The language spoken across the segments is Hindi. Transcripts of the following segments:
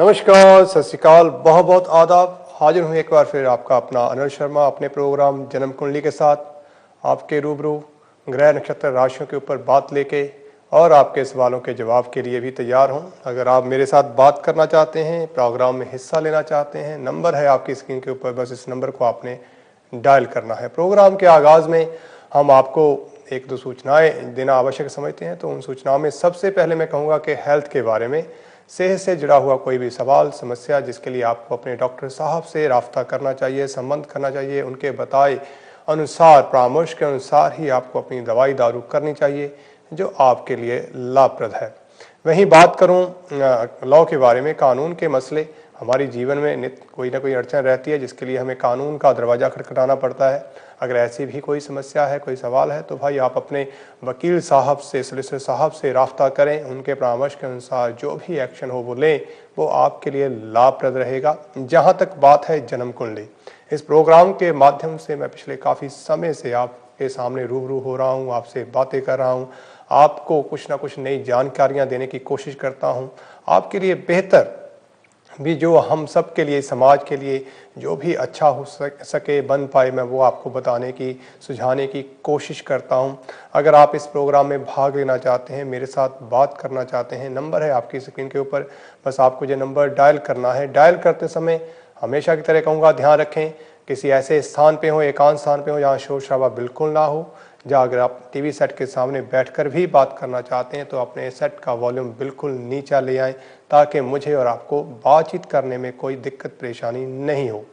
नमस्कार, सत श्री अकाल, बहुत बहुत आदाब। हाजिर हूँ एक बार फिर आपका अपना अनिल शर्मा अपने प्रोग्राम जन्म कुंडली के साथ आपके रूबरू ग्रह नक्षत्र राशियों के ऊपर बात लेके और आपके सवालों के जवाब के लिए भी तैयार हूँ। अगर आप मेरे साथ बात करना चाहते हैं, प्रोग्राम में हिस्सा लेना चाहते हैं, नंबर है आपकी स्क्रीन के ऊपर, बस इस नंबर को आपने डायल करना है। प्रोग्राम के आगाज़ में हम आपको एक दो सूचनाएं देना आवश्यक समझते हैं, तो उन सूचनाओं में सबसे पहले मैं कहूँगा कि हेल्थ के बारे में, सेहत से जुड़ा हुआ कोई भी सवाल समस्या जिसके लिए आपको अपने डॉक्टर साहब से राब्ता करना चाहिए, संबंध करना चाहिए, उनके बताए अनुसार, परामर्श के अनुसार ही आपको अपनी दवाई दारू करनी चाहिए जो आपके लिए लाभप्रद है। वहीं बात करूं लॉ के बारे में, कानून के मसले, हमारी जीवन में नित्य कोई ना कोई अड़चन रहती है जिसके लिए हमें कानून का दरवाज़ा खटखटाना पड़ता है। अगर ऐसी भी कोई समस्या है, कोई सवाल है, तो भाई आप अपने वकील साहब से, सोलिसिटर साहब से राब्ता करें। उनके परामर्श के अनुसार जो भी एक्शन हो वो लें, वो आपके लिए लाभप्रद रहेगा। जहाँ तक बात है जन्म कुंडली, इस प्रोग्राम के माध्यम से मैं पिछले काफ़ी समय से आपके सामने रूबरू हो रहा हूँ, आपसे बातें कर रहा हूँ, आपको कुछ ना कुछ नई जानकारियाँ देने की कोशिश करता हूँ। आपके लिए बेहतर भी जो हम सब के लिए, समाज के लिए जो भी अच्छा हो सके, बन पाए, मैं वो आपको बताने की, सुझाने की कोशिश करता हूं। अगर आप इस प्रोग्राम में भाग लेना चाहते हैं, मेरे साथ बात करना चाहते हैं, नंबर है आपकी स्क्रीन के ऊपर, बस आपको ये नंबर डायल करना है। डायल करते समय हमेशा की तरह कहूँगा, ध्यान रखें किसी ऐसे स्थान पे हो, एकांत स्थान पे हो जहाँ शोर शराबा बिल्कुल ना हो। या अगर आप टीवी सेट के सामने बैठकर भी बात करना चाहते हैं तो अपने सेट का वॉल्यूम बिल्कुल नीचा ले आएं, ताकि मुझे और आपको बातचीत करने में कोई दिक्कत परेशानी नहीं हो।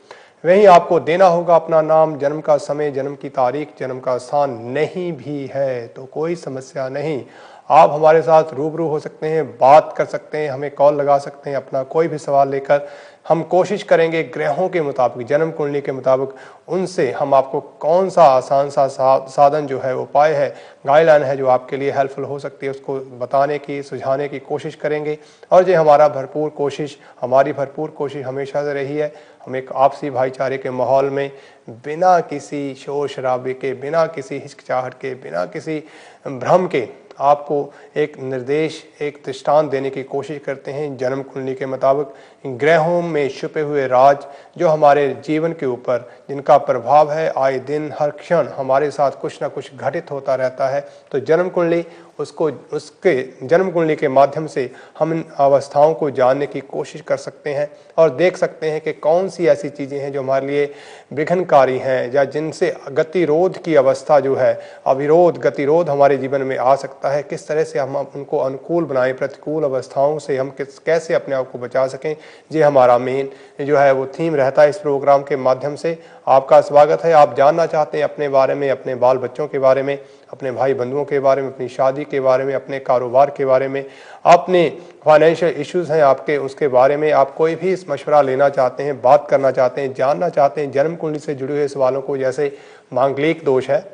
वहीं आपको देना होगा अपना नाम, जन्म का समय, जन्म की तारीख, जन्म का स्थान। नहीं भी है तो कोई समस्या नहीं, आप हमारे साथ रूबरू हो सकते हैं, बात कर सकते हैं, हमें कॉल लगा सकते हैं अपना कोई भी सवाल लेकर। हम कोशिश करेंगे ग्रहों के मुताबिक, जन्म कुंडली के मुताबिक, उनसे हम आपको कौन सा आसान सा साधन जो है, उपाय है, गाइडलाइन है जो आपके लिए हेल्पफुल हो सकती है, उसको बताने की, सुझाने की कोशिश करेंगे। और ये हमारी भरपूर कोशिश हमेशा से रही है। हम एक आपसी भाईचारे के माहौल में, बिना किसी शोर शराबे के, बिना किसी हिचकिचाहट के, बिना किसी भ्रम के आपको एक निर्देश, एक दृष्टांत देने की कोशिश करते हैं जन्म कुंडली के मुताबिक। ग्रहों में छुपे हुए राज जो हमारे जीवन के ऊपर, जिनका प्रभाव है आए दिन हर क्षण हमारे साथ कुछ ना कुछ घटित होता रहता है, तो जन्म कुंडली उसके जन्म कुंडली के माध्यम से हम इन अवस्थाओं को जानने की कोशिश कर सकते हैं और देख सकते हैं कि कौन सी ऐसी चीज़ें हैं जो हमारे लिए विघ्नकारी हैं, या जिनसे गतिरोध की अवस्था जो है, अविरोध गतिरोध हमारे जीवन में आ सकता है। किस तरह से हम उनको अनुकूल बनाएं, प्रतिकूल अवस्थाओं से हम कैसे अपने आप को बचा सकें, ये हमारा मेन जो है वो थीम रहता है इस प्रोग्राम के माध्यम से। आपका स्वागत है। आप जानना चाहते हैं अपने बारे में, अपने बाल बच्चों के बारे में, अपने भाई बंधुओं के बारे में, अपनी शादी के बारे में, अपने कारोबार के बारे में, अपने फाइनेंशियल इश्यूज हैं आपके, उसके बारे में आप कोई भी मशवरा लेना चाहते हैं, बात करना चाहते हैं, जानना चाहते हैं जन्म कुंडली से जुड़े हुए सवालों को, जैसे मांगलिक दोष है,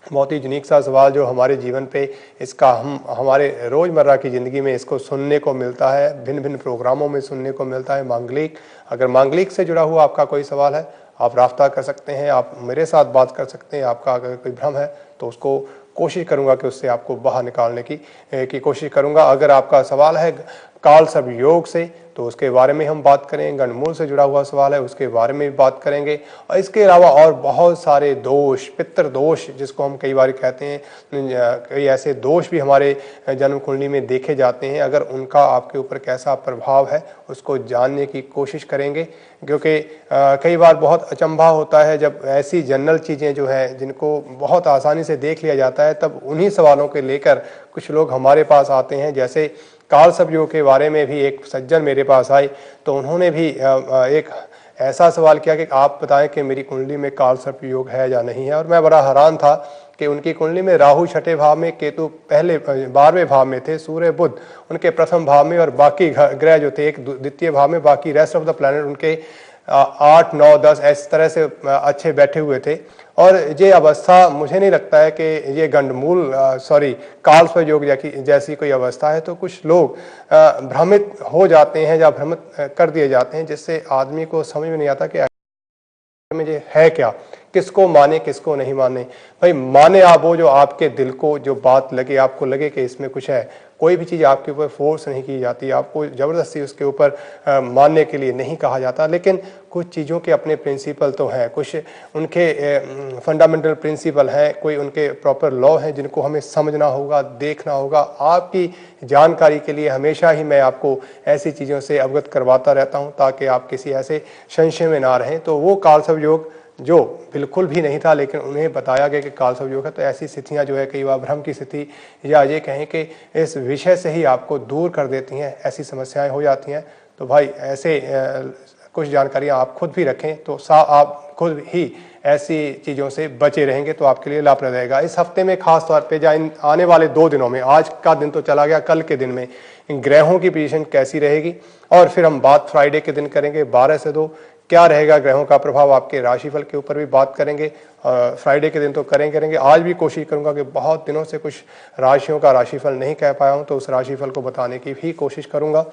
बहुत ही यूनिक सा सवाल जो हमारे जीवन पे, इसका हम हमारे रोज़मर्रा की ज़िंदगी में इसको सुनने को मिलता है, भिन्न भिन्न प्रोग्रामों में सुनने को मिलता है, मांगलिक। अगर मांगलिक से जुड़ा हुआ आपका कोई सवाल है, आप राब्ता कर सकते हैं, आप मेरे साथ बात कर सकते हैं। आपका अगर कोई भ्रम है तो उसको कोशिश करूंगा कि उससे आपको बाहर निकालने की कोशिश करूंगा। अगर आपका सवाल है काल सर्प योग से, तो उसके बारे में हम बात करें। गंडमूल से जुड़ा हुआ सवाल है, उसके बारे में भी बात करेंगे। और इसके अलावा और बहुत सारे दोष, पितृ दोष जिसको हम कई बार कहते हैं, कई ऐसे दोष भी हमारे जन्म कुंडली में देखे जाते हैं। अगर उनका आपके ऊपर कैसा प्रभाव है उसको जानने की कोशिश करेंगे, क्योंकि कई बार बहुत अचंभा होता है जब ऐसी जनरल चीज़ें जो हैं जिनको बहुत आसानी से देख लिया जाता है, तब उन्हीं सवालों के लेकर कुछ लोग हमारे पास आते हैं। जैसे काल सर्प योग के बारे में भी एक सज्जन मेरे पास आए, तो उन्होंने भी एक ऐसा सवाल किया कि आप बताएं कि मेरी कुंडली में काल सर्प योग है या नहीं है। और मैं बड़ा हैरान था कि उनकी कुंडली में राहु छठे भाव में, केतु पहले 12वें भाव में थे, सूर्य बुध उनके प्रथम भाव में, और बाकी ग्रह जो थे एक द्वितीय भाव में, बाकी रेस्ट ऑफ द प्लैनेट उनके 8, 9, 10 इस तरह से अच्छे बैठे हुए थे। और ये अवस्था मुझे नहीं लगता है कि ये गंडमूल काल सर्प योग जैसी कोई अवस्था है। तो कुछ लोग भ्रमित हो जाते हैं या भ्रमित कर दिए जाते हैं, जिससे आदमी को समझ में नहीं आता कि में ये है क्या, किसको माने किसको नहीं माने। भाई माने आप वो जो आपके दिल को जो बात लगे, आपको लगे कि इसमें कुछ है। कोई भी चीज़ आपके ऊपर फोर्स नहीं की जाती, आपको ज़बरदस्ती उसके ऊपर मानने के लिए नहीं कहा जाता। लेकिन कुछ चीज़ों के अपने प्रिंसिपल तो हैं, कुछ उनके फंडामेंटल प्रिंसिपल हैं, कोई उनके प्रॉपर लॉ हैं जिनको हमें समझना होगा, देखना होगा। आपकी जानकारी के लिए हमेशा ही मैं आपको ऐसी चीज़ों से अवगत करवाता रहता हूँ ताकि आप किसी ऐसे संशय में ना रहें। तो वो कालसर्प योग जो बिल्कुल भी नहीं था, लेकिन उन्हें बताया गया कि कालसर्प योग है, तो ऐसी स्थितियां जो है कई बार भ्रम की स्थिति या ये कहें कि इस विषय से ही आपको दूर कर देती हैं, ऐसी समस्याएं हो जाती हैं। तो भाई ऐसे कुछ जानकारियां आप खुद भी रखें तो आप खुद ही ऐसी चीज़ों से बचे रहेंगे तो आपके लिए लाभप्रद रहेगा। इस हफ्ते में खास तौर पे या इन आने वाले 2 दिनों में, आज का दिन तो चला गया, कल के दिन में ग्रहों की पोजीशन कैसी रहेगी, और फिर हम बात फ्राइडे के दिन करेंगे 12 से 2 क्या रहेगा ग्रहों का प्रभाव आपके राशिफल के ऊपर भी बात करेंगे। फ्राइडे के दिन तो करेंगे। आज भी कोशिश करूंगा कि बहुत दिनों से कुछ राशियों का राशिफल नहीं कह पाया हूं तो उस राशिफल को बताने की भी कोशिश करूंगा।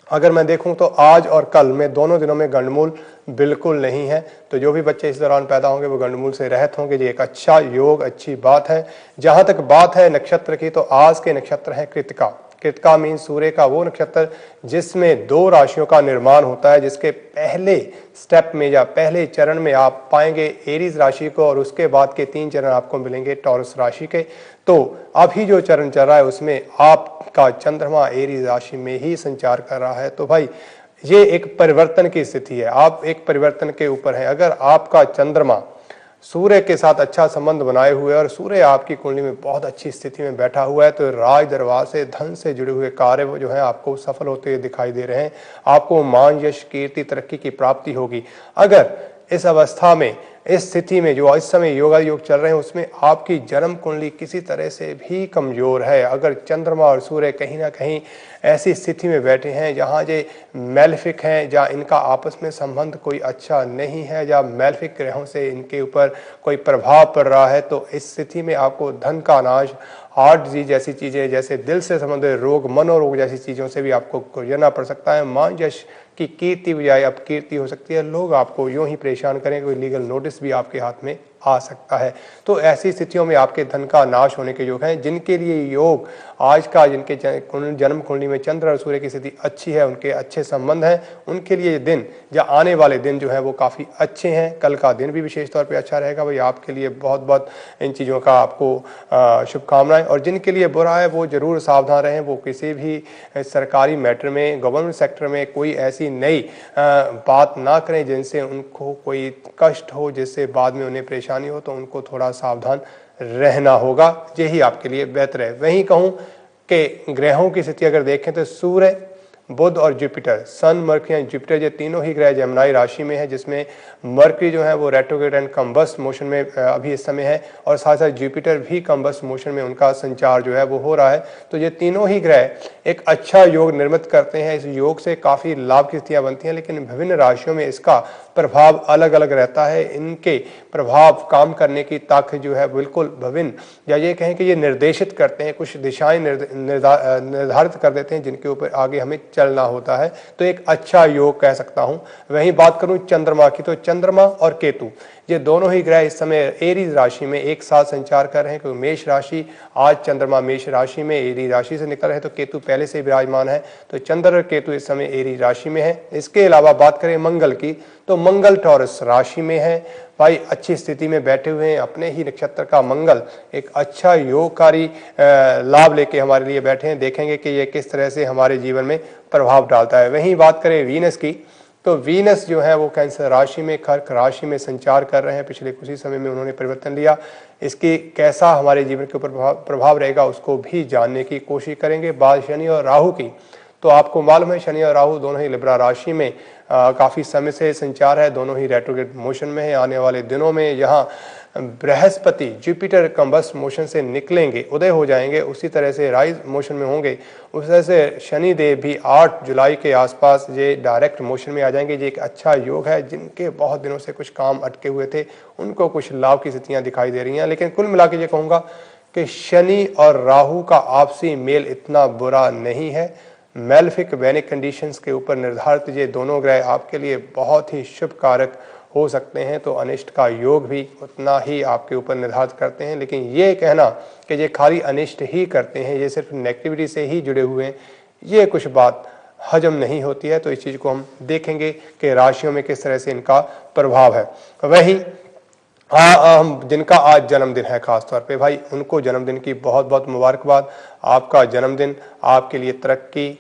अगर मैं देखूं तो आज और कल में दोनों दिनों में गंडमूल बिल्कुल नहीं है, तो जो भी बच्चे इस दौरान पैदा होंगे वो गंडमूल से रहित होंगे। ये एक अच्छा योग, अच्छी बात है। जहां तक बात है नक्षत्र की, तो आज के नक्षत्र हैं कृतिका। कृतिका मीन सूर्य का वो नक्षत्र जिसमें 2 राशियों का निर्माण होता है, जिसके पहले स्टेप में या पहले चरण में आप पाएंगे एरीज राशि को, और उसके बाद के 3 चरण आपको मिलेंगे टॉरस राशि के। तो अभी जो चरण चल रहा है उसमें आपका चंद्रमा एरीज राशि में ही संचार कर रहा है। तो भाई ये एक परिवर्तन की स्थिति है, आप एक परिवर्तन के ऊपर है। अगर आपका चंद्रमा सूर्य के साथ अच्छा संबंध बनाए हुए और सूर्य आपकी कुंडली में बहुत अच्छी स्थिति में बैठा हुआ है, तो राज दरबार से धन से जुड़े हुए कार्य जो है आपको सफल होते हुए दिखाई दे रहे हैं। आपको मान, यश, कीर्ति, तरक्की की प्राप्ति होगी। अगर इस अवस्था में, इस स्थिति में जो इस समय योगा योग चल रहे हैं उसमें आपकी जन्म कुंडली किसी तरह से भी कमजोर है, अगर चंद्रमा और सूर्य कहीं ना कहीं ऐसी स्थिति में बैठे हैं जहाँ ये मैलेफिक हैं, या इनका आपस में संबंध कोई अच्छा नहीं है, या मैलेफिक ग्रहों से इनके ऊपर कोई प्रभाव पड़ रहा है, तो इस स्थिति में आपको धन का नाश, हार्ट डिजीज जैसी चीज़ें, जैसे दिल से संबंधित रोग, मनोरोग जैसी चीज़ों से भी आपको गुजरना पड़ सकता है। मान, यश की कीर्ति बजाय अपकीर्ति हो सकती है, लोग आपको यूं ही परेशान करें, कोई लीगल नोटिस भी आपके हाथ में आ सकता है। तो ऐसी स्थितियों में आपके धन का नाश होने के योग हैं। जिनके लिए योग आज का, जिनके जन्म कुंडली में चंद्र और सूर्य की स्थिति अच्छी है, उनके अच्छे संबंध हैं, उनके लिए दिन या आने वाले दिन जो है वो काफ़ी अच्छे हैं। कल का दिन भी विशेष तौर पे अच्छा रहेगा। भाई आपके लिए बहुत बहुत इन चीज़ों का आपको शुभकामनाएं। और जिनके लिए बुरा है वो ज़रूर सावधान रहें, वो किसी भी सरकारी मैटर में, गवर्नमेंट सेक्टर में कोई ऐसी नई बात ना करें जिनसे उनको कोई कष्ट हो, जिससे बाद में उन्हें परेशानी हो, तो उनको थोड़ा सावधान रहना होगा। यही आपके लिए बेहतर है। वहीं कहूँ कि ग्रहों की स्थिति अगर देखें तो सूर्य, बुध और Jupiter, sun, Mercury and Jupiter, ये तीनों ही ग्रह जेमिनी राशि में है, जिसमें मर्क्यूरी जो है वो रेट्रोग्रेड एंड कम्बस्ट मोशन में अभी इस समय है, और साथ साथ जुपिटर भी कम्बस्ट मोशन में उनका संचार जो है वो हो रहा है। तो ये तीनों ही ग्रह एक अच्छा योग निर्मित करते हैं। इस योग से काफ़ी लाभ की स्थितियाँ बनती हैं, लेकिन विभिन्न राशियों में इसका प्रभाव अलग अलग रहता है। इनके प्रभाव, काम करने की ताकत जो है बिल्कुल विभिन्न, या ये कहें कि ये निर्देशित करते हैं, कुछ दिशाएं निर्धारित कर देते हैं जिनके ऊपर आगे हमें चलना होता है। तो एक अच्छा योग कह सकता हूं। वहीं बात करूं चंद्रमा की, तो चंद्रमा और केतु, ये दोनों ही ग्रह इस समय एरीज राशि में एक साथ संचार कर रहे हैं। क्योंकि मेष राशि, आज चंद्रमा मेष राशि में एरीज राशि से निकल रहे हैं, तो केतु पहले से विराजमान है। तो चंद्र और केतु इस समय एरीज राशि में है। इसके अलावा बात करें मंगल की, तो मंगल टॉरस राशि में है। भाई अच्छी स्थिति में बैठे हुए हैं, अपने ही नक्षत्र का मंगल एक अच्छा योगकारी लाभ लेके हमारे लिए बैठे हैं। देखेंगे कि ये किस तरह से हमारे जीवन में प्रभाव डालता है। वहीं बात करें वीनस की, तो वीनस जो है वो कैंसर राशि में, कर्क राशि में संचार कर रहे हैं। पिछले कुछ ही समय में उन्होंने परिवर्तन लिया। इसकी कैसा हमारे जीवन के ऊपर प्रभाव रहेगा उसको भी जानने की कोशिश करेंगे। बात शनि और राहु की, तो आपको मालूम है शनि और राहु दोनों ही लिब्रा राशि में काफ़ी समय से संचार है, दोनों ही रेट्रोग्रेड मोशन में है। आने वाले दिनों में यहाँ बृहस्पति जुपिटर कम्बस्ट मोशन से निकलेंगे, उदय हो जाएंगे, उसी तरह से राइज मोशन में होंगे। उस तरह से शनिदेव भी 8 जुलाई के आसपास ये डायरेक्ट मोशन में आ जाएंगे। ये एक अच्छा योग है। जिनके बहुत दिनों से कुछ काम अटके हुए थे उनको कुछ लाभ की स्थितियाँ दिखाई दे रही हैं। लेकिन कुल मिला के ये कहूँगा कि शनि और राहु का आपसी मेल इतना बुरा नहीं है। मेलेफिक वैनिक कंडीशंस के ऊपर निर्धारित ये दोनों ग्रह आपके लिए बहुत ही शुभ कारक हो सकते हैं तो अनिष्ट का योग भी उतना ही आपके ऊपर निर्धारित करते हैं। लेकिन ये कहना कि ये खाली अनिष्ट ही करते हैं, ये सिर्फ नेगेटिविटी से ही जुड़े हुए हैं, ये कुछ बात हजम नहीं होती है। तो इस चीज़ को हम देखेंगे कि राशियों में किस तरह से इनका प्रभाव है। वहीं हम जिनका आज जन्मदिन है खास तौर पे भाई, उनको जन्मदिन की बहुत बहुत मुबारकबाद। आपका जन्मदिन आपके लिए तरक्की,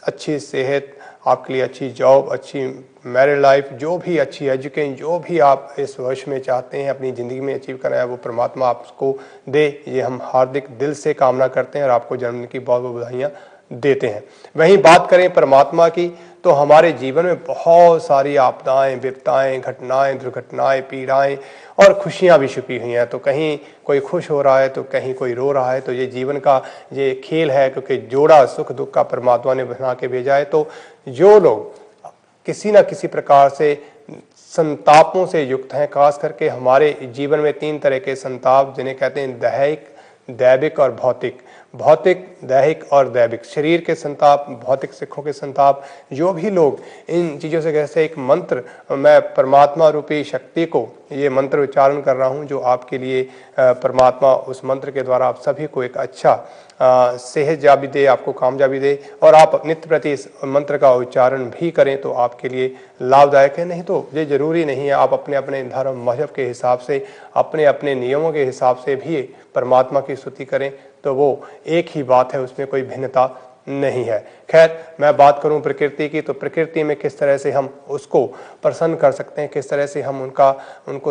अच्छी सेहत, आपके लिए अच्छी जॉब, अच्छी मैरिड लाइफ, जो भी अच्छी एजुकेशन, जो भी आप इस वर्ष में चाहते हैं अपनी ज़िंदगी में अचीव करना है, वो परमात्मा आपको दे, ये हम हार्दिक दिल से कामना करते हैं और आपको जन्मदिन की बहुत बहुत बधाइयाँ देते हैं। वहीं बात करें परमात्मा की, तो हमारे जीवन में बहुत सारी आपदाएं, विपदाएं, घटनाएं, दुर्घटनाएं, पीड़ाएं और खुशियां भी छुपी हुई हैं। तो कहीं कोई खुश हो रहा है तो कहीं कोई रो रहा है। तो ये जीवन का ये खेल है, क्योंकि जोड़ा सुख दुख का परमात्मा ने बना के भेजा है। तो जो लोग किसी न किसी प्रकार से संतापों से युक्त हैं, खास करके हमारे जीवन में 3 तरह के संताप जिन्हें कहते हैं दैहिक, दैविक और भौतिक। भौतिक, दैहिक और दैविक, शरीर के संताप, भौतिक सुखों के संताप। जो भी लोग इन चीज़ों से, जैसे एक मंत्र, मैं परमात्मा रूपी शक्ति को ये मंत्र उच्चारण कर रहा हूँ, जो आपके लिए परमात्मा उस मंत्र के द्वारा आप सभी को एक अच्छा सेहत याबी दे, आपको कामयाबी दे, और आप नित्य प्रति इस मंत्र का उच्चारण भी करें तो आपके लिए लाभदायक है। नहीं तो ये जरूरी नहीं है, आप अपने अपने धर्म मजहब के हिसाब से, अपने अपने नियमों के हिसाब से भी परमात्मा की स्तुति करें, तो वो एक ही बात है, उसमें कोई भिन्नता नहीं है। खैर, मैं बात करूं प्रकृति की, तो प्रकृति में किस तरह से हम उसको प्रसन्न कर सकते हैं, किस तरह से हम उनको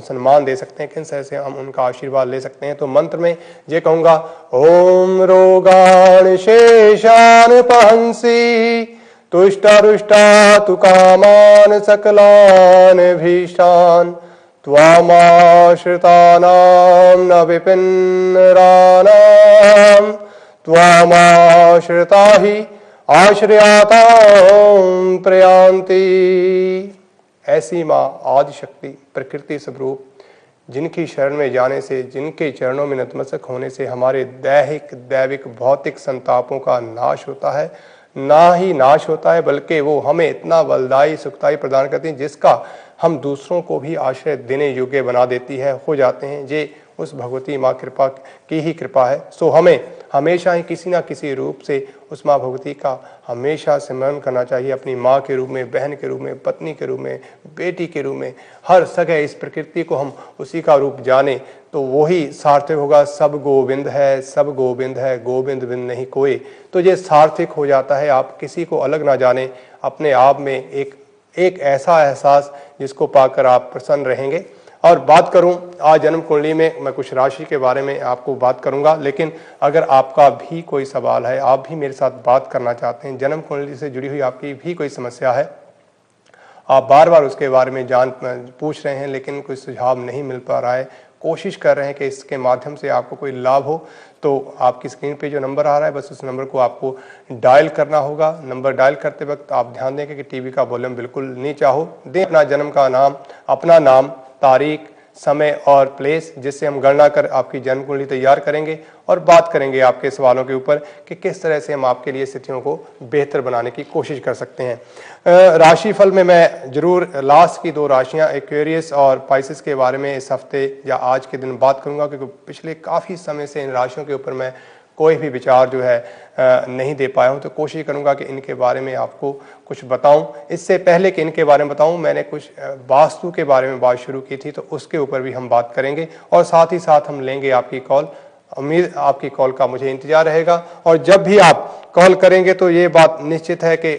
सम्मान दे सकते हैं, किस तरह से हम उनका आशीर्वाद ले सकते हैं। तो मंत्र में ये कहूँगा, ओम रोगान शेषान पहंसी तुष्टा तु कामान सकलान भीषान त्वामाश्रितानां न विपिन्नराणां त्वामाश्रिता ही आश्रयातां प्रयान्ति। ऐसी माँ आदिशक्ति प्रकृति स्वरूप, जिनकी शरण में जाने से, जिनके चरणों में नतमस्तक होने से हमारे दैहिक, दैविक, भौतिक संतापों का नाश होता है। ना ही नाश होता है, बल्कि वो हमें इतना बलदायी, सुखदायी प्रदान करती हैं, जिसका हम दूसरों को भी आश्रय देने योग्य बना देती है, हो जाते हैं। ये उस भगवती माँ कृपा की ही कृपा है। सो हमें हमेशा ही किसी न किसी रूप से उस माँ भगवती का हमेशा स्मरण करना चाहिए, अपनी माँ के रूप में, बहन के रूप में, पत्नी के रूप में, बेटी के रूप में, हर सगह इस प्रकृति को हम उसी का रूप जाने तो वही सार्थक होगा। सब गोविंद है, सब गोविंद है, गोविंद बिन नहीं कोई। तो ये सार्थक हो जाता है। आप किसी को अलग ना जाने, अपने आप में एक ऐसा एहसास जिसको पाकर आप प्रसन्न रहेंगे। और बात करूं आज जन्म कुंडली में, मैं कुछ राशि के बारे में आपको बात करूंगा, लेकिन अगर आपका भी कोई सवाल है, आप भी मेरे साथ बात करना चाहते हैं, जन्म कुंडली से जुड़ी हुई आपकी भी कोई समस्या है, आप बार बार उसके बारे में पूछ रहे हैं लेकिन कोई सुझाव नहीं मिल पा रहा है, कोशिश कर रहे हैं कि इसके माध्यम से आपको कोई लाभ हो, तो आपकी स्क्रीन पे जो नंबर आ रहा है, बस उस नंबर को आपको डायल करना होगा। नंबर डायल करते वक्त आप ध्यान दें कि टीवी का वॉल्यूम बिल्कुल नीचा हो। दें अपना जन्म का नाम, अपना नाम, तारीख, समय और प्लेस, जिससे हम गणना कर आपकी जन्म कुंडली तैयार करेंगे और बात करेंगे आपके सवालों के ऊपर कि किस तरह से हम आपके लिए स्थितियों को बेहतर बनाने की कोशिश कर सकते हैं। राशिफल में मैं जरूर लास्ट की 2 राशियां एक्वेरियस और पाइसेस के बारे में इस हफ्ते या आज के दिन बात करूंगा, क्योंकि पिछले काफ़ी समय से इन राशियों के ऊपर मैं कोई भी विचार जो है नहीं दे पाया हूं, तो कोशिश करूंगा कि इनके बारे में आपको कुछ बताऊं। इससे पहले कि इनके बारे में बताऊं, मैंने कुछ वास्तु के बारे में बात शुरू की थी, तो उसके ऊपर भी हम बात करेंगे और साथ ही साथ हम लेंगे आपकी कॉल। उम्मीद आपकी कॉल का मुझे इंतजार रहेगा, और जब भी आप कॉल करेंगे तो ये बात निश्चित है कि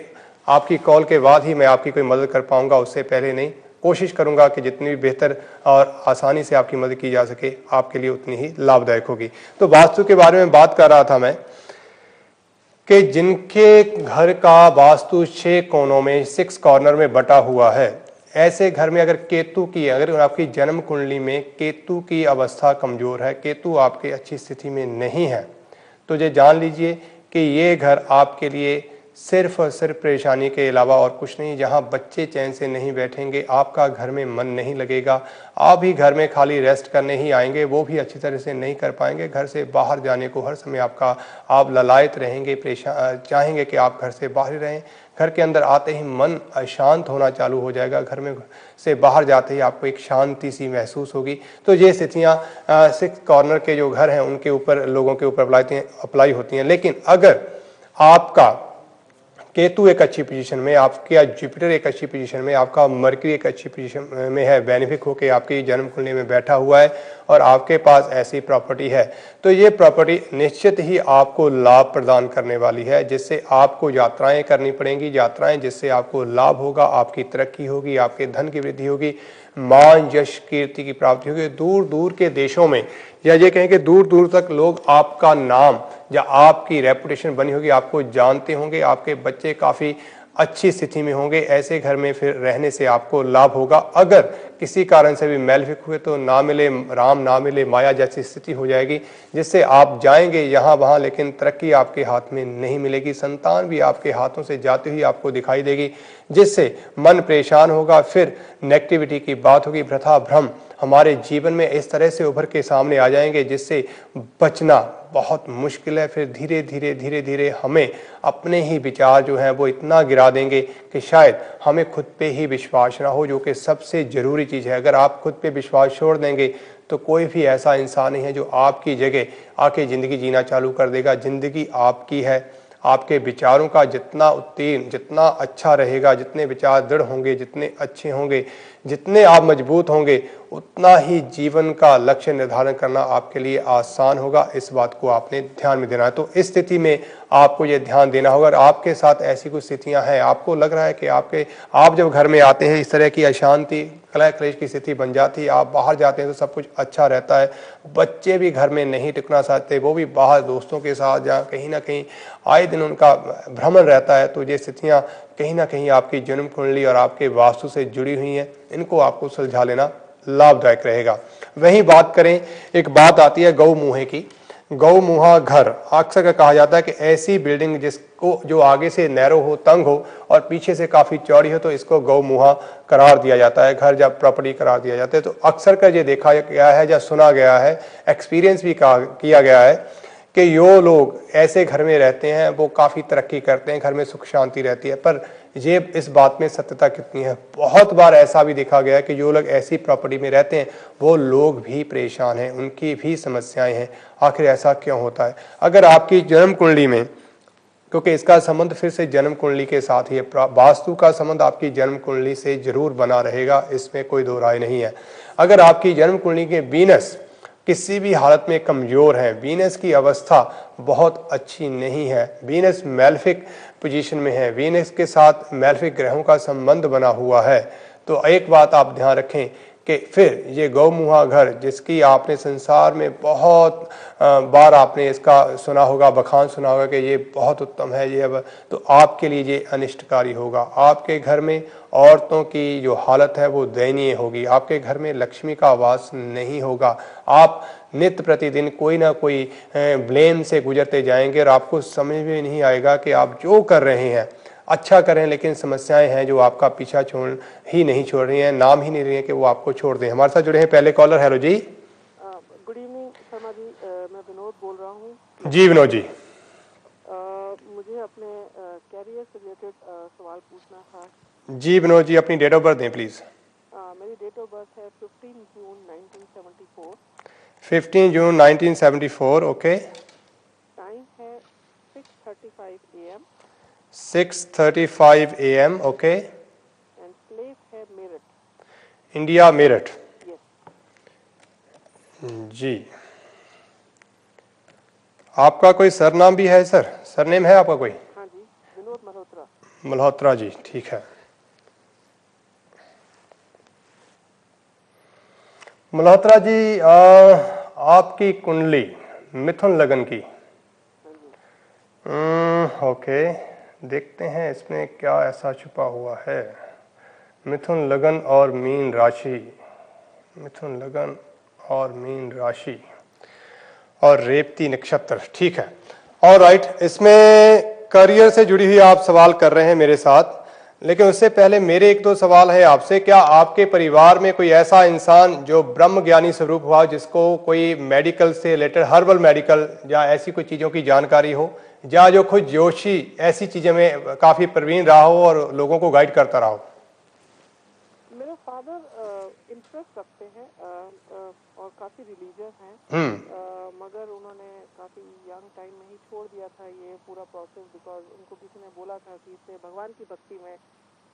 आपकी कॉल के बाद ही मैं आपकी कोई मदद कर पाऊंगा, उससे पहले नहीं। कोशिश करूंगा कि जितनी भी बेहतर और आसानी से आपकी मदद की जा सके, आपके लिए उतनी ही लाभदायक होगी। तो वास्तु के बारे में बात कर रहा था मैं कि जिनके घर का वास्तु 6 कोनों में, 6 कॉर्नर में बटा हुआ है, ऐसे घर में अगर केतु की, अगर आपकी जन्म कुंडली में केतु की अवस्था कमजोर है, केतु आपके अच्छी स्थिति में नहीं है, तो ये जान लीजिए कि ये घर आपके लिए सिर्फ और सिर्फ परेशानी के अलावा और कुछ नहीं। जहां बच्चे चैन से नहीं बैठेंगे, आपका घर में मन नहीं लगेगा, आप भी घर में खाली रेस्ट करने ही आएंगे, वो भी अच्छी तरह से नहीं कर पाएंगे। घर से बाहर जाने को हर समय आप ललायत रहेंगे, चाहेंगे कि आप घर से बाहर ही रहें। घर के अंदर आते ही मन अशांत होना चालू हो जाएगा, घर में से बाहर जाते ही आपको एक शांति सी महसूस होगी। तो ये स्थितियाँ 6 कॉर्नर के जो घर हैं उनके ऊपर, लोगों के ऊपर अप्लाई होती हैं। लेकिन अगर आपका केतु एक अच्छी पोजीशन में, आपका जुपिटर एक अच्छी पोजीशन में, आपका मरकरी एक अच्छी पोजीशन में है, बेनिफिक होकर आपकी जन्म कुंडली में बैठा हुआ है और आपके पास ऐसी प्रॉपर्टी है, तो ये प्रॉपर्टी निश्चित ही आपको लाभ प्रदान करने वाली है, जिससे आपको यात्राएं करनी पड़ेंगी, यात्राएं जिससे आपको लाभ होगा, आपकी तरक्की होगी, आपके धन की वृद्धि होगी, मान यश कीर्ति की प्राप्ति होगी। दूर दूर के देशों में, या ये कहें कि दूर दूर तक लोग आपका नाम या आपकी रेपुटेशन बनी होगी, आपको जानते होंगे, आपके बच्चे काफ़ी अच्छी स्थिति में होंगे। ऐसे घर में फिर रहने से आपको लाभ होगा। अगर किसी कारण से भी मैलफिक हुए तो ना मिले राम ना मिले माया जैसी स्थिति हो जाएगी, जिससे आप जाएंगे यहाँ वहाँ लेकिन तरक्की आपके हाथ में नहीं मिलेगी। संतान भी आपके हाथों से जाती हुई आपको दिखाई देगी, जिससे मन परेशान होगा। फिर नेगेटिविटी की बात होगी, वृथा भ्रम हमारे जीवन में इस तरह से उभर के सामने आ जाएंगे, जिससे बचना बहुत मुश्किल है। फिर धीरे धीरे हमें अपने ही विचार जो हैं वो इतना गिरा देंगे कि शायद हमें खुद पे ही विश्वास ना हो, जो कि सबसे ज़रूरी चीज़ है। अगर आप खुद पे विश्वास छोड़ देंगे तो कोई भी ऐसा इंसान नहीं है जो आपकी जगह आके ज़िंदगी जीना चालू कर देगा। ज़िंदगी आपकी है। आपके विचारों का जितना उत्तीर्ण, जितना अच्छा रहेगा, जितने विचार दृढ़ होंगे, जितने अच्छे होंगे, जितने आप मजबूत होंगे, उतना ही जीवन का लक्ष्य निर्धारण करना आपके लिए आसान होगा। इस बात को आपने ध्यान में देना है। तो इस स्थिति में आपको ये ध्यान देना होगा। और आपके साथ ऐसी कुछ स्थितियां हैं, आपको लग रहा है कि आप जब घर में आते हैं इस तरह की अशांति, कलह क्लेश की स्थिति बन जाती है, आप बाहर जाते हैं तो सब कुछ अच्छा रहता है, बच्चे भी घर में नहीं टिकना चाहते, वो भी बाहर दोस्तों के साथ जहाँ कहीं ना कहीं आए दिन उनका भ्रमण रहता है। तो ये स्थितियाँ कहीं ना कहीं आपकी जन्म कुंडली और आपके वास्तु से जुड़ी हुई हैं, इनको आपको सुलझा लेना लाभदायक रहेगा। वहीं बात करें, एक बात आती है गौ मुँहे की। गौ मुहा घर अक्सर कहा जाता है कि ऐसी बिल्डिंग जिसको जो आगे से नैरो हो, तंग हो और पीछे से काफी चौड़ी हो, तो इसको गौ मुहा करार दिया जाता है, घर जब प्रॉपर्टी करार दिया जाता है। तो अक्सर का ये देखा गया है या सुना गया है, एक्सपीरियंस भी किया गया है कि जो लोग ऐसे घर में रहते हैं वो काफ़ी तरक्की करते हैं, घर में सुख शांति रहती है। पर ये इस बात में सत्यता कितनी है? बहुत बार ऐसा भी देखा गया है कि जो लोग ऐसी प्रॉपर्टी में रहते हैं वो लोग भी परेशान हैं, उनकी भी समस्याएं हैं। आखिर ऐसा क्यों होता है? अगर आपकी जन्म कुंडली में, क्योंकि इसका संबंध फिर से जन्म कुंडली के साथ ही है, वास्तु का संबंध आपकी जन्म कुंडली से जरूर बना रहेगा, इसमें कोई दो राय नहीं है। अगर आपकी जन्म कुंडली के वीनस किसी भी हालत में कमजोर है, वीनस की अवस्था बहुत अच्छी नहीं है, वीनस मैल्फिक पोजीशन में है, वीनस के साथ मैल्फिक ग्रहों का संबंध बना हुआ है, तो एक बात आप ध्यान रखें कि फिर ये गौमुहा घर, जिसकी आपने संसार में बहुत बार आपने इसका सुना होगा, बखान सुना होगा कि ये बहुत उत्तम है, ये तो आपके लिए ये अनिष्टकारी होगा। आपके घर में औरतों की जो हालत है वो दयनीय होगी, आपके घर में लक्ष्मी का वास नहीं होगा, आप नित्य प्रतिदिन कोई ना कोई ब्लेम से गुजरते जाएंगे और आपको समझ में नहीं आएगा कि आप जो कर रहे हैं अच्छा करें, लेकिन समस्याएं हैं जो आपका पीछा नहीं छोड़ रही हैं, नाम ही नहीं रही है कि वो आपको छोड़ दें। हमारे साथ जुड़े हैं पहले कॉलर। हेलो जी, गुड इवनिंग शर्मा जी, मैं विनोद बोल रहा हूँ। जी विनोद जी, मुझे अपने कैरियर से रिलेटेड सवाल पूछना था। जी विनोद जी, अपनी डेट ऑफ बर्थ दें प्लीज। मेरी डेट ऑफ बर्थ है 15 जून 1974। 15 जून 1974, ओके। टाइम है 6:35 AM 6:35 AM, okay. And place है मेरठ, इंडिया, मेरठ। यस। जी, आपका कोई सरनाम भी है सर? सरनेम है आपका कोई? हाँ जी, विनोद मल्होत्रा। मल्होत्रा जी, ठीक है। मल्होत्रा जी, आपकी कुंडली मिथुन लगन की, ओके, देखते हैं इसमें क्या ऐसा छुपा हुआ है। मिथुन लगन और मीन राशि, मिथुन लगन और मीन राशि और रेवती नक्षत्र, ठीक है। ऑलराइट, इसमें करियर से जुड़ी हुई आप सवाल कर रहे हैं मेरे साथ, लेकिन उससे पहले मेरे एक दो सवाल है आपसे। क्या आपके परिवार में कोई ऐसा इंसान जो ब्रह्म ज्ञानी स्वरूप हुआ, जिसको कोई मेडिकल से रिलेटेड, हर्बल मेडिकल या ऐसी कोई चीज़ों की जानकारी हो, या जो खुद जोशी ऐसी चीज़ों में काफ़ी प्रवीण रहा हो और लोगों को गाइड करता रहा हो? मेरे फादर इंटरेस्ट रखते हैं और काफ़ी रिलीजियस हैं, मगर उन्होंने काफ़ी यंग टाइम में ही छोड़ दिया था ये पूरा प्रोसेस, बिकॉज उनको किसी ने बोला था कि इससे भगवान की भक्ति में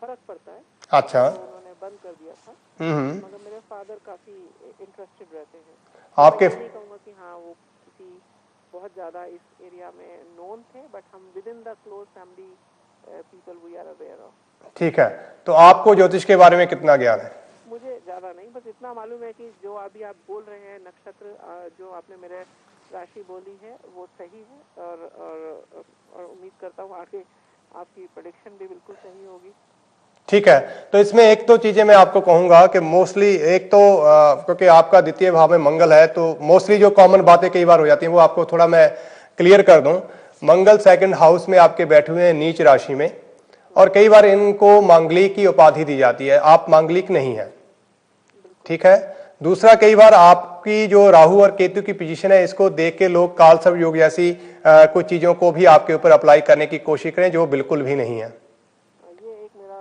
फर्क पड़ता है। अच्छा। तो उन्होंने बंद कर दिया था। मगर मेरे फादर काफ़ी इंटरेस्टेड रहते हैं। आपके मैं नहीं कहूँगा कि हाँ वो किसी बहुत ज़्यादा इस एरिया में नोन थे, बट हम within the close family people we are aware of. ठीक है, तो आपको ज्योतिष के बारे में कितना ज्ञान है? मुझे ज़्यादा नहीं, बस इतना मालूम है कि जो अभी आप बोल रहे हैं नक्षत्र, जो आपने मेरे राशि बोली है वो सही है, और उम्मीद करता हूँ आगे आपकी प्रेडिक्शन भी बिल्कुल सही होगी। ठीक है, तो इसमें एक तो चीजें मैं आपको कहूंगा कि मोस्टली एक तो क्योंकि आपका द्वितीय भाव में मंगल है, तो मोस्टली जो कॉमन बातें कई बार हो जाती हैं वो आपको थोड़ा मैं क्लियर कर दूं। मंगल सेकंड हाउस में आपके बैठे हुए हैं नीच राशि में, और कई बार इनको मांगलिक की उपाधि दी जाती है। आप मांगलिक नहीं है, ठीक है। दूसरा, कई बार आपकी जो राहु और केतु की पोजीशन है, इसको देख के लोग काल सर्प योग जैसी कुछ चीजों को भी आपके ऊपर अप्लाई करने की कोशिश करें, जो बिल्कुल भी नहीं है। ये एक मेरा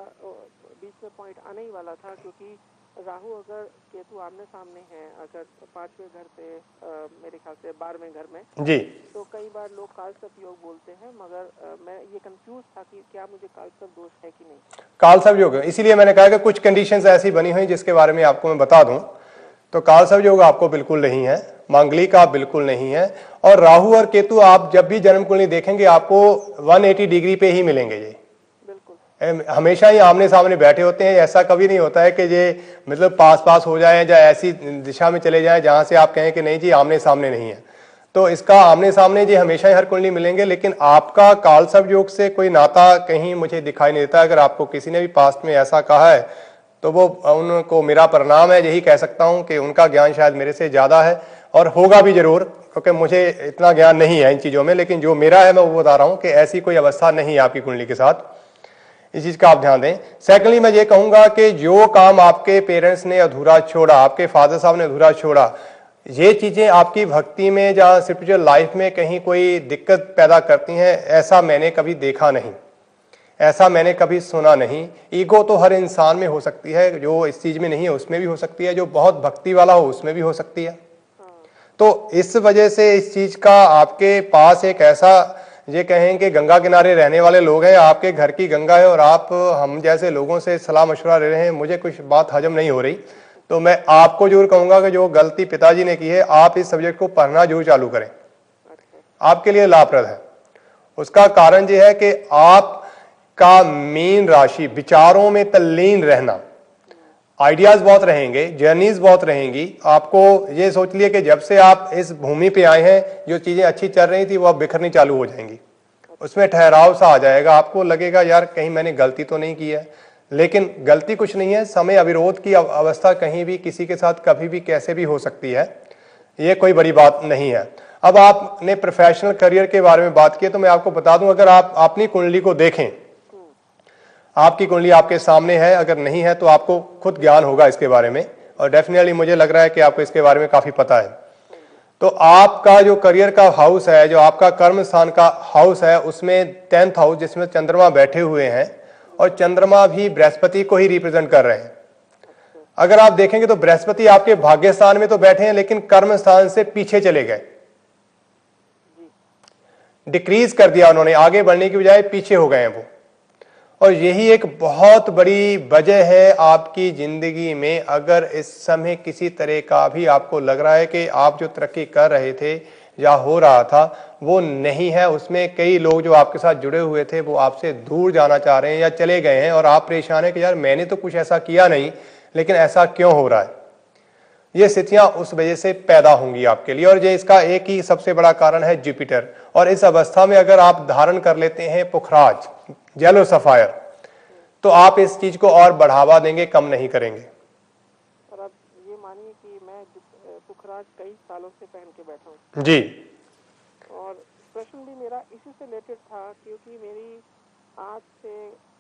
बीच में पॉइंट आने ही वाला था, क्योंकि राहु अगर केतु आमने सामने है, अगर 5वें घर पे, मेरे ख्याल से 12वें घर में जी, तो कई बार लोग कालसर्प योग बोलते हैं, मगर मैं ये कंफ्यूज था कि क्या मुझे कालसर्प दोष है कि नहीं। कालसर्प योग, इसीलिए मैंने कहा कि कुछ कंडीशंस ऐसी बनी हुई जिसके बारे में आपको मैं बता दूं। तो कालसर्प योग आपको बिल्कुल नहीं है, मांगलिक आप बिल्कुल नहीं है, और राहु और केतु आप जब भी जन्म कुंडली देखेंगे आपको 180 डिग्री पे ही मिलेंगे। ये हमेशा ही आमने सामने बैठे होते हैं। ऐसा कभी नहीं होता है कि ये मतलब पास पास हो जाए या ऐसी दिशा में चले जाएं जहां से आप कहें कि नहीं जी आमने सामने नहीं है। तो इसका आमने सामने जी हमेशा ही हर कुंडली मिलेंगे, लेकिन आपका कालसर्प योग से कोई नाता कहीं मुझे दिखाई नहीं देता। अगर आपको किसी ने भी पास्ट में ऐसा कहा है तो वो उनको मेरा प्रणाम है। यही कह सकता हूं कि उनका ज्ञान शायद मेरे से ज्यादा है, और होगा भी जरूर, क्योंकि मुझे इतना ज्ञान नहीं है इन चीजों में। लेकिन जो मेरा है मैं वो बता रहा हूं कि ऐसी कोई अवस्था नहीं है आपकी कुंडली के साथ। इस चीज का आप ध्यान दें। सेकेंडली, मैं ये कहूंगा कि जो काम आपके पेरेंट्स ने अधूरा छोड़ा, आपके फादर साहब ने अधूरा छोड़ा, ये चीजें आपकी भक्ति में या स्पिरिचुअल लाइफ में कहीं कोई दिक्कत पैदा करती हैं, ऐसा मैंने कभी देखा नहीं, ऐसा मैंने कभी सुना नहीं। ईगो तो हर इंसान में हो सकती है, जो इस चीज में नहीं है उसमें भी हो सकती है, जो बहुत भक्ति वाला हो उसमें भी हो सकती है। तो इस वजह से इस चीज का आपके पास एक ऐसा, ये कहें कि गंगा किनारे रहने वाले लोग हैं, आपके घर की गंगा है, और आप हम जैसे लोगों से सलाह मशवरा ले रहे हैं। मुझे कुछ बात हजम नहीं हो रही, तो मैं आपको जरूर कहूंगा कि जो गलती पिताजी ने की है, आप इस सब्जेक्ट को पढ़ना जरूर चालू करें, आपके लिए लाभप्रद है। उसका कारण यह है कि आपका मीन राशि विचारों में तल्लीन रहना, आइडियाज बहुत रहेंगे, जर्नीज बहुत रहेंगी। आपको ये सोच लिए कि जब से आप इस भूमि पे आए हैं, जो चीजें अच्छी चल रही थी वो अब बिखरनी चालू हो जाएंगी। उसमें ठहराव सा आ जाएगा, आपको लगेगा यार कहीं मैंने गलती तो नहीं की है। लेकिन गलती कुछ नहीं है, समय अविरोध की अवस्था कहीं भी किसी के साथ कभी भी कैसे भी हो सकती है, ये कोई बड़ी बात नहीं है। अब आपने प्रोफेशनल करियर के बारे में बात की, तो मैं आपको बता दूं, अगर आप अपनी कुंडली को देखें, आपकी कुंडली आपके सामने है, अगर नहीं है तो आपको खुद ज्ञान होगा इसके बारे में, और डेफिनेटली मुझे लग रहा है कि आपको इसके बारे में काफी पता है। तो आपका जो करियर का हाउस है, जो आपका कर्म स्थान का हाउस है, उसमें 10th हाउस जिसमें चंद्रमा बैठे हुए हैं, और चंद्रमा भी बृहस्पति को ही रिप्रेजेंट कर रहे हैं। अगर आप देखेंगे तो बृहस्पति आपके भाग्य स्थान में तो बैठे हैं, लेकिन कर्म स्थान से पीछे चले गए, डिक्रीज कर दिया उन्होंने, आगे बढ़ने की बजाय पीछे हो गए हैं वो। और यही एक बहुत बड़ी वजह है आपकी जिंदगी में। अगर इस समय किसी तरह का भी आपको लग रहा है कि आप जो तरक्की कर रहे थे या हो रहा था वो नहीं है, उसमें कई लोग जो आपके साथ जुड़े हुए थे वो आपसे दूर जाना चाह रहे हैं या चले गए हैं, और आप परेशान हैं कि यार मैंने तो कुछ ऐसा किया नहीं, लेकिन ऐसा क्यों हो रहा है। ये स्थितियां उस वजह से पैदा होंगी आपके लिए, और ये इसका एक ही सबसे बड़ा कारण है जुपिटर। और इस अवस्था में अगर आप धारण कर लेते हैं पुखराज, जेलो सफायर, तो आप इस चीज को और बढ़ावा देंगे, कम नहीं करेंगे। और अब ये मानिए कि मैं पुखराज कई सालों से पहन के बैठा हूँ जी, और डिप्रेशन भी मेरा इसी से रिलेटेड था, क्योंकि मेरी आज से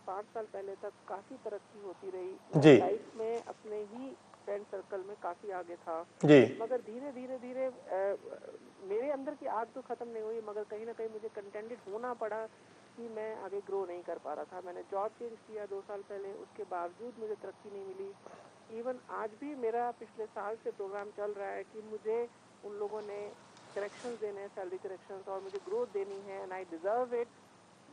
5 साल पहले तक काफ़ी तरक्की होती रही जी लाइफ में, अपने ही फ्रेंड सर्कल में काफ़ी आगे था, जी मगर धीरे धीरे धीरे मेरे अंदर की आग तो ख़त्म नहीं हुई, मगर कहीं ना कहीं मुझे कंटेंटेड होना पड़ा कि मैं आगे ग्रो नहीं कर पा रहा था। मैंने जॉब चेंज किया 2 साल पहले, उसके बावजूद मुझे तरक्की नहीं मिली। इवन आज भी मेरा पिछले साल से प्रोग्राम चल रहा है कि मुझे उन लोगों ने करेक्शंस देने हैं, सैलरी करेक्शंस, और मुझे ग्रोथ देनी है, and I deserve it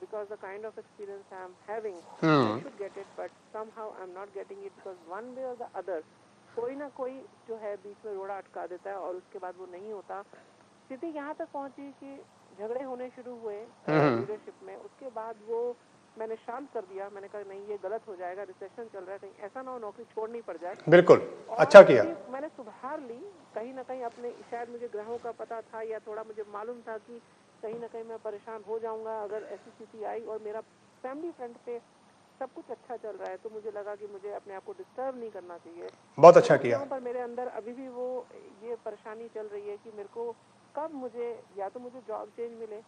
because the kind of experience I am having, I should get it, but somehow I am not getting it because one way or the other कोई ना कोई जो है बीच में रोड़ा अटका देता है और उसके बाद वो नहीं होता। स्थिति यहाँ तक पहुँची कि झगड़े होने शुरू हुए लीडरशिप में। उसके बाद वो मैंने शांत कर दिया, मैंने कहा नहीं ये गलत हो जाएगा, रिसेशन चल रहा है, कहीं ऐसा ना हो नौकरी छोड़नी पड़ जाए। बिल्कुल, अच्छा किया। मैंने सुधार ली, कहीं ना कहीं अपने, शायद मुझे ग्रहों का पता था या थोड़ा मुझे मालूम था कि कहीं ना कहीं मैं परेशान हो जाऊंगा अगर ऐसी स्थिति आई, और मेरा फैमिली फ्रंट पे सब कुछ अच्छा चल रहा है, तो मुझे लगा कि मुझे अपने आप को डिस्टर्ब नहीं करना चाहिए। बहुत अच्छा किया। पर मेरे अंदर अभी भी वो ये परेशानी चल रही है कि मेरे को कब मुझे, या तो मुझे जॉब चेंज मिले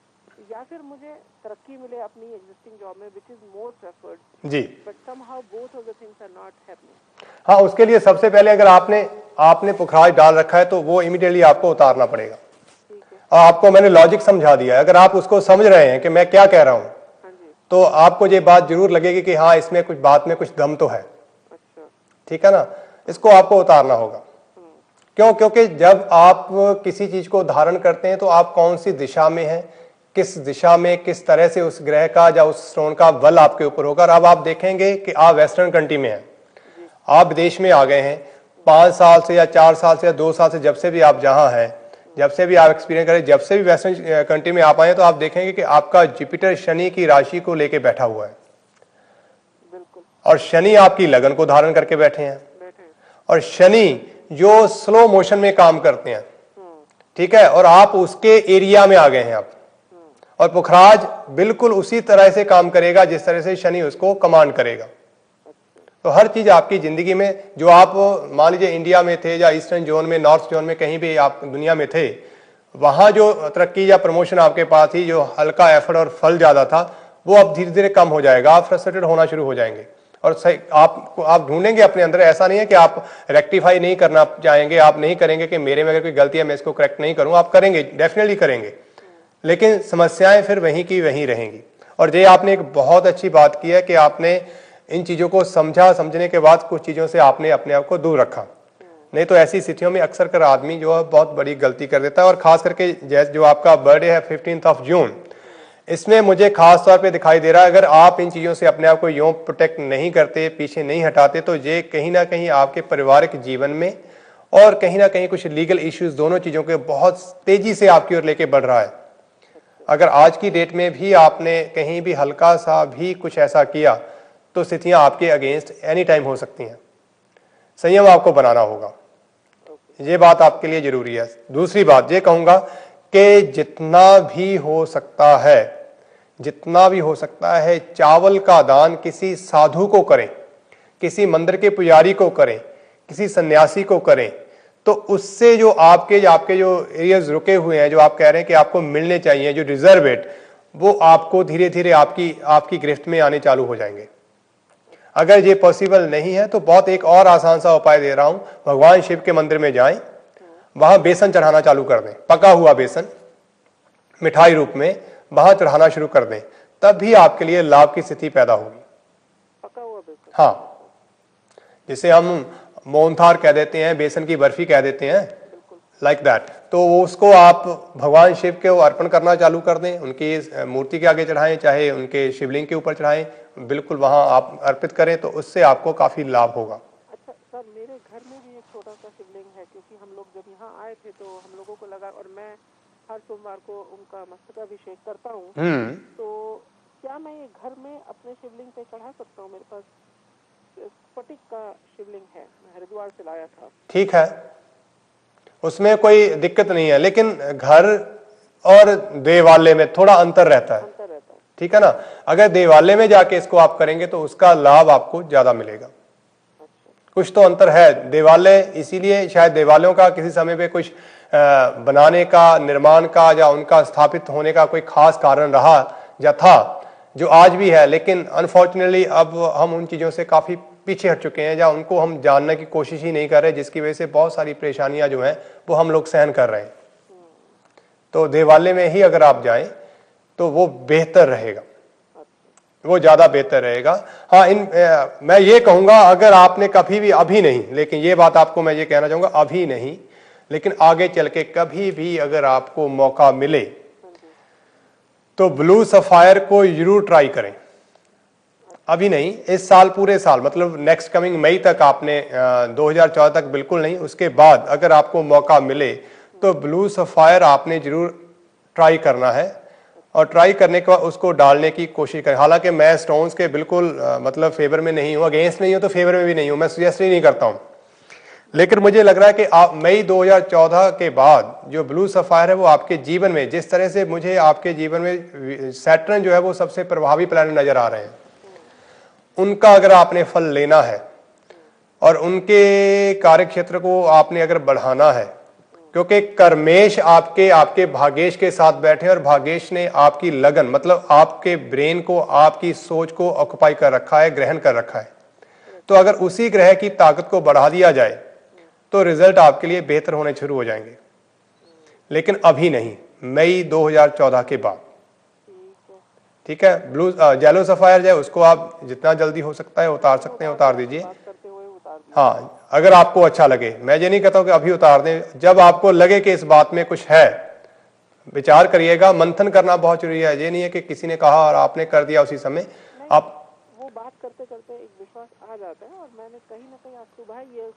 या फिर मुझे तरक्की मिले अपनी एग्जिस्टिंग जॉब में, विच इज मोर प्रेफर्ड जी, but somehow both of the things are not happening. हाँ, उसके लिए सबसे पहले अगर आपने पुखराज डाल रखा है तो वो इमीडिएटली आपको उतारना पड़ेगा। और आपको मैंने लॉजिक समझा दिया है, अगर आप उसको समझ रहे हैं कि मैं क्या कह रहा हूँ, तो आपको ये बात जरूर लगेगी कि हाँ इसमें कुछ बात में कुछ दम तो है। ठीक है ना, इसको आपको उतारना होगा। क्यों? क्योंकि जब आप किसी चीज को धारण करते हैं तो आप कौन सी दिशा में हैं, किस दिशा में किस तरह से उस ग्रह का या उस स्टोन का बल आपके ऊपर होगा। अब आप देखेंगे कि आप वेस्टर्न कंट्री में हैं, आप विदेश में आ गए हैं 5 साल से या 4 साल से या 2 साल से, जब से भी आप जहां हैं, जब से भी आप एक्सपीरियंस करें, जब से भी वेस्टर्न कंट्री में आप आए तो आप देखेंगे कि आपका जुपिटर शनि की राशि को लेके बैठा हुआ है, और शनि आपकी लगन को धारण करके बैठे हैं, और शनि जो स्लो मोशन में काम करते हैं, ठीक है, और आप उसके एरिया में आ गए हैं आप, और पुखराज बिल्कुल उसी तरह से काम करेगा जिस तरह से शनि उसको कमांड करेगा। तो हर चीज आपकी जिंदगी में, जो आप मान लीजिए इंडिया में थे या ईस्टर्न जोन में, नॉर्थ जोन में, कहीं भी आप दुनिया में थे, वहां जो तरक्की या प्रमोशन आपके पास थी, जो हल्का एफर्ट और फल ज्यादा था, वो अब धीरे धीरे कम हो जाएगा, आप फ्रस्ट्रेटेड होना शुरू हो जाएंगे, और सही आप ढूंढेंगे अपने अंदर। ऐसा नहीं है कि आप रेक्टिफाई नहीं करना चाहेंगे, आप नहीं करेंगे कि मेरे में अगर कोई गलती है मैं इसको करेक्ट नहीं करूं, आप करेंगे, डेफिनेटली करेंगे, लेकिन समस्याएं फिर वहीं की वहीं रहेंगी। और ये आपने एक बहुत अच्छी बात की है कि आपने इन चीजों को समझने के बाद कुछ चीजों से आपने अपने आप को दूर रखा, नहीं तो ऐसी स्थितियों में अक्सर कर आदमी जो है बहुत बड़ी गलती कर देता है। और खास करके जैसे जो आपका बर्थडे है 15 जून, इसमें मुझे खास तौर पे दिखाई दे रहा है, अगर आप इन चीजों से अपने आप को यूं प्रोटेक्ट नहीं करते, पीछे नहीं हटाते, तो ये कहीं ना कहीं आपके पारिवारिक जीवन में और कहीं ना कहीं कुछ लीगल इश्यूज, दोनों चीजों के बहुत तेजी से आपकी ओर लेके बढ़ रहा है। अगर आज की डेट में भी आपने कहीं भी हल्का सा भी कुछ ऐसा किया तो स्थितियां आपके अगेंस्ट एनी टाइम हो सकती हैं। संयम आपको बनाना होगा, ये बात आपके लिए जरूरी है। दूसरी बात ये कहूंगा कि जितना भी हो सकता है चावल का दान किसी साधु को करें, किसी मंदिर के पुजारी को करें, किसी सन्यासी को करें, तो उससे जो आपके जो एरियाज रुके हुए हैं, जो आप कह रहे हैं कि आपको मिलने चाहिए, जो रिजर्वेट, वो आपको धीरे धीरे आपकी गिरफ्त में आने चालू हो जाएंगे। अगर ये पॉसिबल नहीं है तो बहुत एक और आसान सा उपाय दे रहा हूं, भगवान शिव के मंदिर में जाएं, वहां बेसन चढ़ाना चालू कर दें, पका हुआ बेसन मिठाई रूप में वहां चढ़ाना शुरू कर दें, तब भी आपके लिए लाभ की स्थिति पैदा होगी। पका हुआ बेसन, हाँ, जिसे हम मोहनथाल कह देते हैं, बेसन की बर्फी कह देते हैं, लाइक दैट। तो उसको आप भगवान शिव के अर्पण करना चालू कर दें, उनकी मूर्ति के आगे चढ़ाएं, चाहे उनके शिवलिंग के ऊपर चढ़ाएं, बिल्कुल वहां आप अर्पित करें, तो उससे आपको काफी लाभ होगा। अच्छा सर, मेरे घर में भी एक छोटा सा शिवलिंग है, क्योंकि हम लोग जब यहाँ आए थे तो हम लोगों को लगा, और मैं हर सोमवार को उनका मस्तकाभिषेक करता हूँ, तो क्या मैं ये घर में अपने शिवलिंग पे चढ़ा सकता हूँ? मेरे पास स्फटिक का शिवलिंग है, मैं हरिद्वार से लाया था। ठीक है, उसमें कोई दिक्कत नहीं है, लेकिन घर और देवालय में थोड़ा अंतर रहता है, ठीक है ना। अगर देवालय में जाके इसको आप करेंगे तो उसका लाभ आपको ज्यादा मिलेगा। कुछ तो अंतर है, देवालय इसीलिए शायद देवालयों का किसी समय पे कुछ बनाने का, निर्माण का या उनका स्थापित होने का कोई खास कारण रहा या था, जो आज भी है। लेकिन अनफॉर्चुनेटली अब हम उन चीज़ों से काफ़ी पीछे हट चुके हैं या उनको हम जानने की कोशिश ही नहीं कर रहे, जिसकी वजह से बहुत सारी परेशानियां जो हैं वो हम लोग सहन कर रहे हैं। तो देवालय में ही अगर आप जाएं तो वो बेहतर रहेगा, वो ज़्यादा बेहतर रहेगा। हाँ, मैं ये कहूँगा, अगर आपने कभी भी, अभी नहीं, लेकिन ये बात आपको मैं ये कहना चाहूँगा, अभी नहीं लेकिन आगे चल के कभी भी अगर आपको मौका मिले तो ब्लू सफायर को जरूर ट्राई करें। अभी नहीं, इस साल, पूरे साल, मतलब नेक्स्ट कमिंग मई तक आपने 2014 तक बिल्कुल नहीं, उसके बाद अगर आपको मौका मिले तो ब्लू सफायर आपने जरूर ट्राई करना है। और ट्राई करने के बाद उसको डालने की कोशिश करें। हालांकि मैं स्टोन्स के बिल्कुल मतलब फेवर में नहीं हूँ, अगेंस्ट नहीं हूँ तो फेवर में भी नहीं हूँ, मैं सजेस्ट ही नहीं करता हूँ। लेकिन मुझे लग रहा है कि मई 2014 के बाद जो ब्लू सफायर है वो आपके जीवन में, जिस तरह से मुझे आपके जीवन में सैटर्न जो है वो सबसे प्रभावी प्लैनेट नजर आ रहे हैं, उनका अगर आपने फल लेना है और उनके कार्यक्षेत्र को आपने अगर बढ़ाना है, क्योंकि कर्मेश आपके भाग्येश के साथ बैठे और भाग्येश ने आपकी लगन, मतलब आपके ब्रेन को, आपकी सोच को ऑक्युपाई कर रखा है, ग्रहण कर रखा है। तो अगर उसी ग्रह की ताकत को बढ़ा दिया जाए तो रिजल्ट आपके लिए बेहतर होने शुरू हो जाएंगे। लेकिन अभी नहीं, मई 2014 के बाद। ठीक है, ब्लू जेलो सफायर जो है उसको आप जितना जल्दी हो सकता है उतार सकते हैं, उतार दीजिए। हाँ, अगर आपको अच्छा लगे, मैं ये नहीं कहता हूं कि अभी उतार दें, जब आपको लगे कि इस बात में कुछ है, विचार करिएगा। मंथन करना बहुत जरूरी है, ये नहीं है कि किसी ने कहा और आपने कर दिया उसी समय। आप वो बात करते करते एक विश्वास आ जाता है। और मैंने कहीं ना कहीं आपको भाई, ये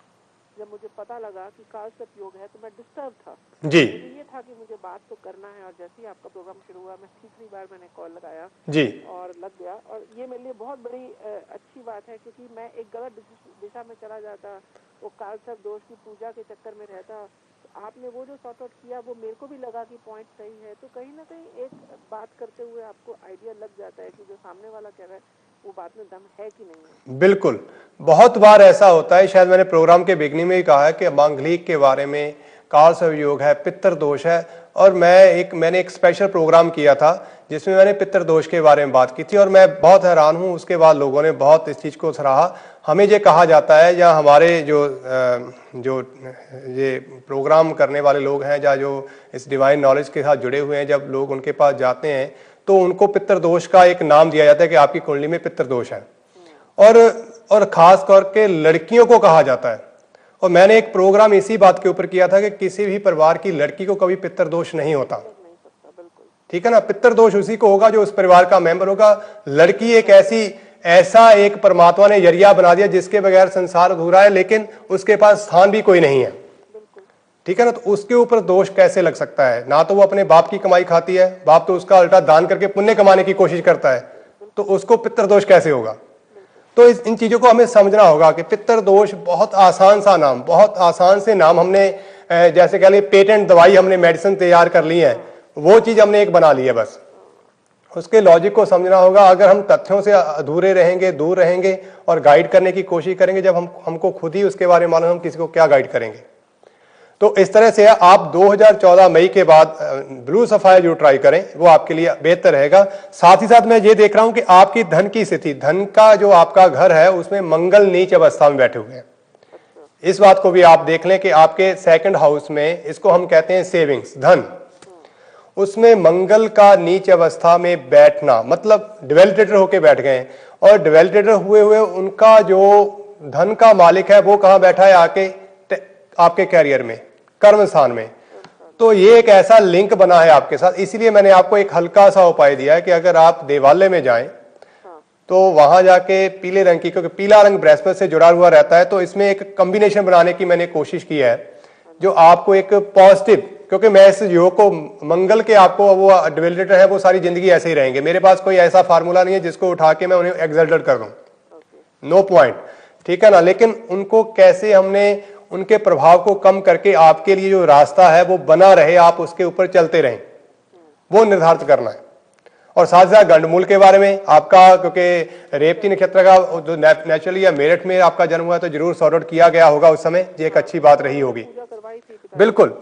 जब मुझे पता लगा कि कालसर्प योग है तो मैं डिस्टर्ब था जी, मुझे ये था कि मुझे बात तो करना है। और जैसे ही आपका प्रोग्राम शुरू हुआ, मैं तीसरी बार मैंने कॉल लगाया जी, और लग गया। और ये मेरे लिए बहुत बड़ी अच्छी बात है, क्योंकि मैं एक गलत दिशा में चला जाता, वो कालसर्प दोष की पूजा के चक्कर में रहता। तो आपने वो जो सॉर्ट आउट किया, वो मेरे को भी लगा कि पॉइंट सही है। तो कहीं ना कहीं एक बात करते हुए आपको आइडिया लग जाता है कि जो सामने वाला कह रहा है वो बात में दम है कि नहीं है। बिल्कुल, बहुत बार ऐसा होता है, शायद मैंने प्रोग्राम के बिगनिंग में ही कहा है कि मांगलिक के बारे में, कालसर्प योग है, पितृ दोष है। और मैंने एक स्पेशल प्रोग्राम किया था जिसमें मैंने पितृ दोष के बारे में बात की थी और मैं बहुत हैरान हूं, उसके बाद लोगों ने बहुत इस चीज़ को सराहा। हमें ये कहा जाता है, या हमारे जो ये प्रोग्राम करने वाले लोग हैं या जो इस डिवाइन नॉलेज के साथ जुड़े हुए हैं, जब लोग उनके पास जाते हैं तो उनको पितृ दोष का एक नाम दिया जाता है कि आपकी कुंडली में पितृ दोष है। और खास करके लड़कियों को कहा जाता है। और मैंने एक प्रोग्राम इसी बात के ऊपर किया था कि किसी भी परिवार की लड़की को कभी पितृ दोष नहीं होता। ठीक है ना, पितृ दोष उसी को होगा जो उस परिवार का मेंबर होगा। लड़की एक ऐसा एक परमात्मा ने जरिया बना दिया जिसके बगैर संसार अधूरा है, लेकिन उसके पास स्थान भी कोई नहीं है। ठीक है ना, तो उसके ऊपर दोष कैसे लग सकता है? ना तो वो अपने बाप की कमाई खाती है, बाप तो उसका उल्टा दान करके पुण्य कमाने की कोशिश करता है, तो उसको पितृ दोष कैसे होगा? तो इन चीजों को हमें समझना होगा कि पितृ दोष बहुत आसान सा नाम, बहुत आसान से नाम हमने, जैसे कह ली पेटेंट दवाई हमने मेडिसिन तैयार कर ली है, वो चीज हमने एक बना ली है। बस उसके लॉजिक को समझना होगा। अगर हम तथ्यों से अधूरे रहेंगे, दूर रहेंगे और गाइड करने की कोशिश करेंगे, जब हमको खुद ही उसके बारे में मालूम, हम किसी को क्या गाइड करेंगे? तो इस तरह से आप 2014 मई के बाद ब्लू सफायर जो ट्राई करें, वो आपके लिए बेहतर रहेगा। साथ ही साथ मैं ये देख रहा हूं कि आपकी धन की स्थिति, धन का जो आपका घर है उसमें मंगल नीच अवस्था में बैठे हुए हैं। इस बात को भी आप देख लें कि आपके सेकंड हाउस में, इसको हम कहते हैं सेविंग्स, धन, उसमें मंगल का नीच अवस्था में बैठना, मतलब डिवेलिटेटर होके बैठ गए। और डिवेलिटेटर हुए हुए उनका जो धन का मालिक है वो कहां बैठा है? आपके कैरियर में, कर्म स्थान में। तो ये एक ऐसा लिंक बना है आपके साथ। इसीलिए मैंने आपको एक हल्का सा उपाय दिया है कि अगर आप देवालय में जाएं तो वहां जाके पीले रंग की, क्योंकि पीला रंग बृहस्पति से जुड़ा हुआ रहता है, तो इसमें एक कॉम्बिनेशन बनाने की मैंने कोशिश की है जो आपको एक पॉजिटिव, क्योंकि मैं इस योग को, मंगल के आपको वो डिवेलिटेटर है वो सारी जिंदगी ऐसे ही रहेंगे। मेरे पास कोई ऐसा फार्मूला नहीं है जिसको उठा के मैं उन्हें एक्सल्टेड कर दूं, नो पॉइंट। ठीक है ना, लेकिन उनको कैसे हमने उनके प्रभाव को कम करके आपके लिए जो रास्ता है वो बना रहे, आप उसके ऊपर चलते रहें, वो निर्धारित करना है। और साथ साथ गंडमूल के बारे में आपका, क्योंकि रेवती नक्षत्र का जो नेचुरली या मेरठ में आपका जन्म हुआ तो जरूर सॉर्ट आउट किया गया होगा उस समय, ये एक अच्छी बात रही होगी। बिल्कुल,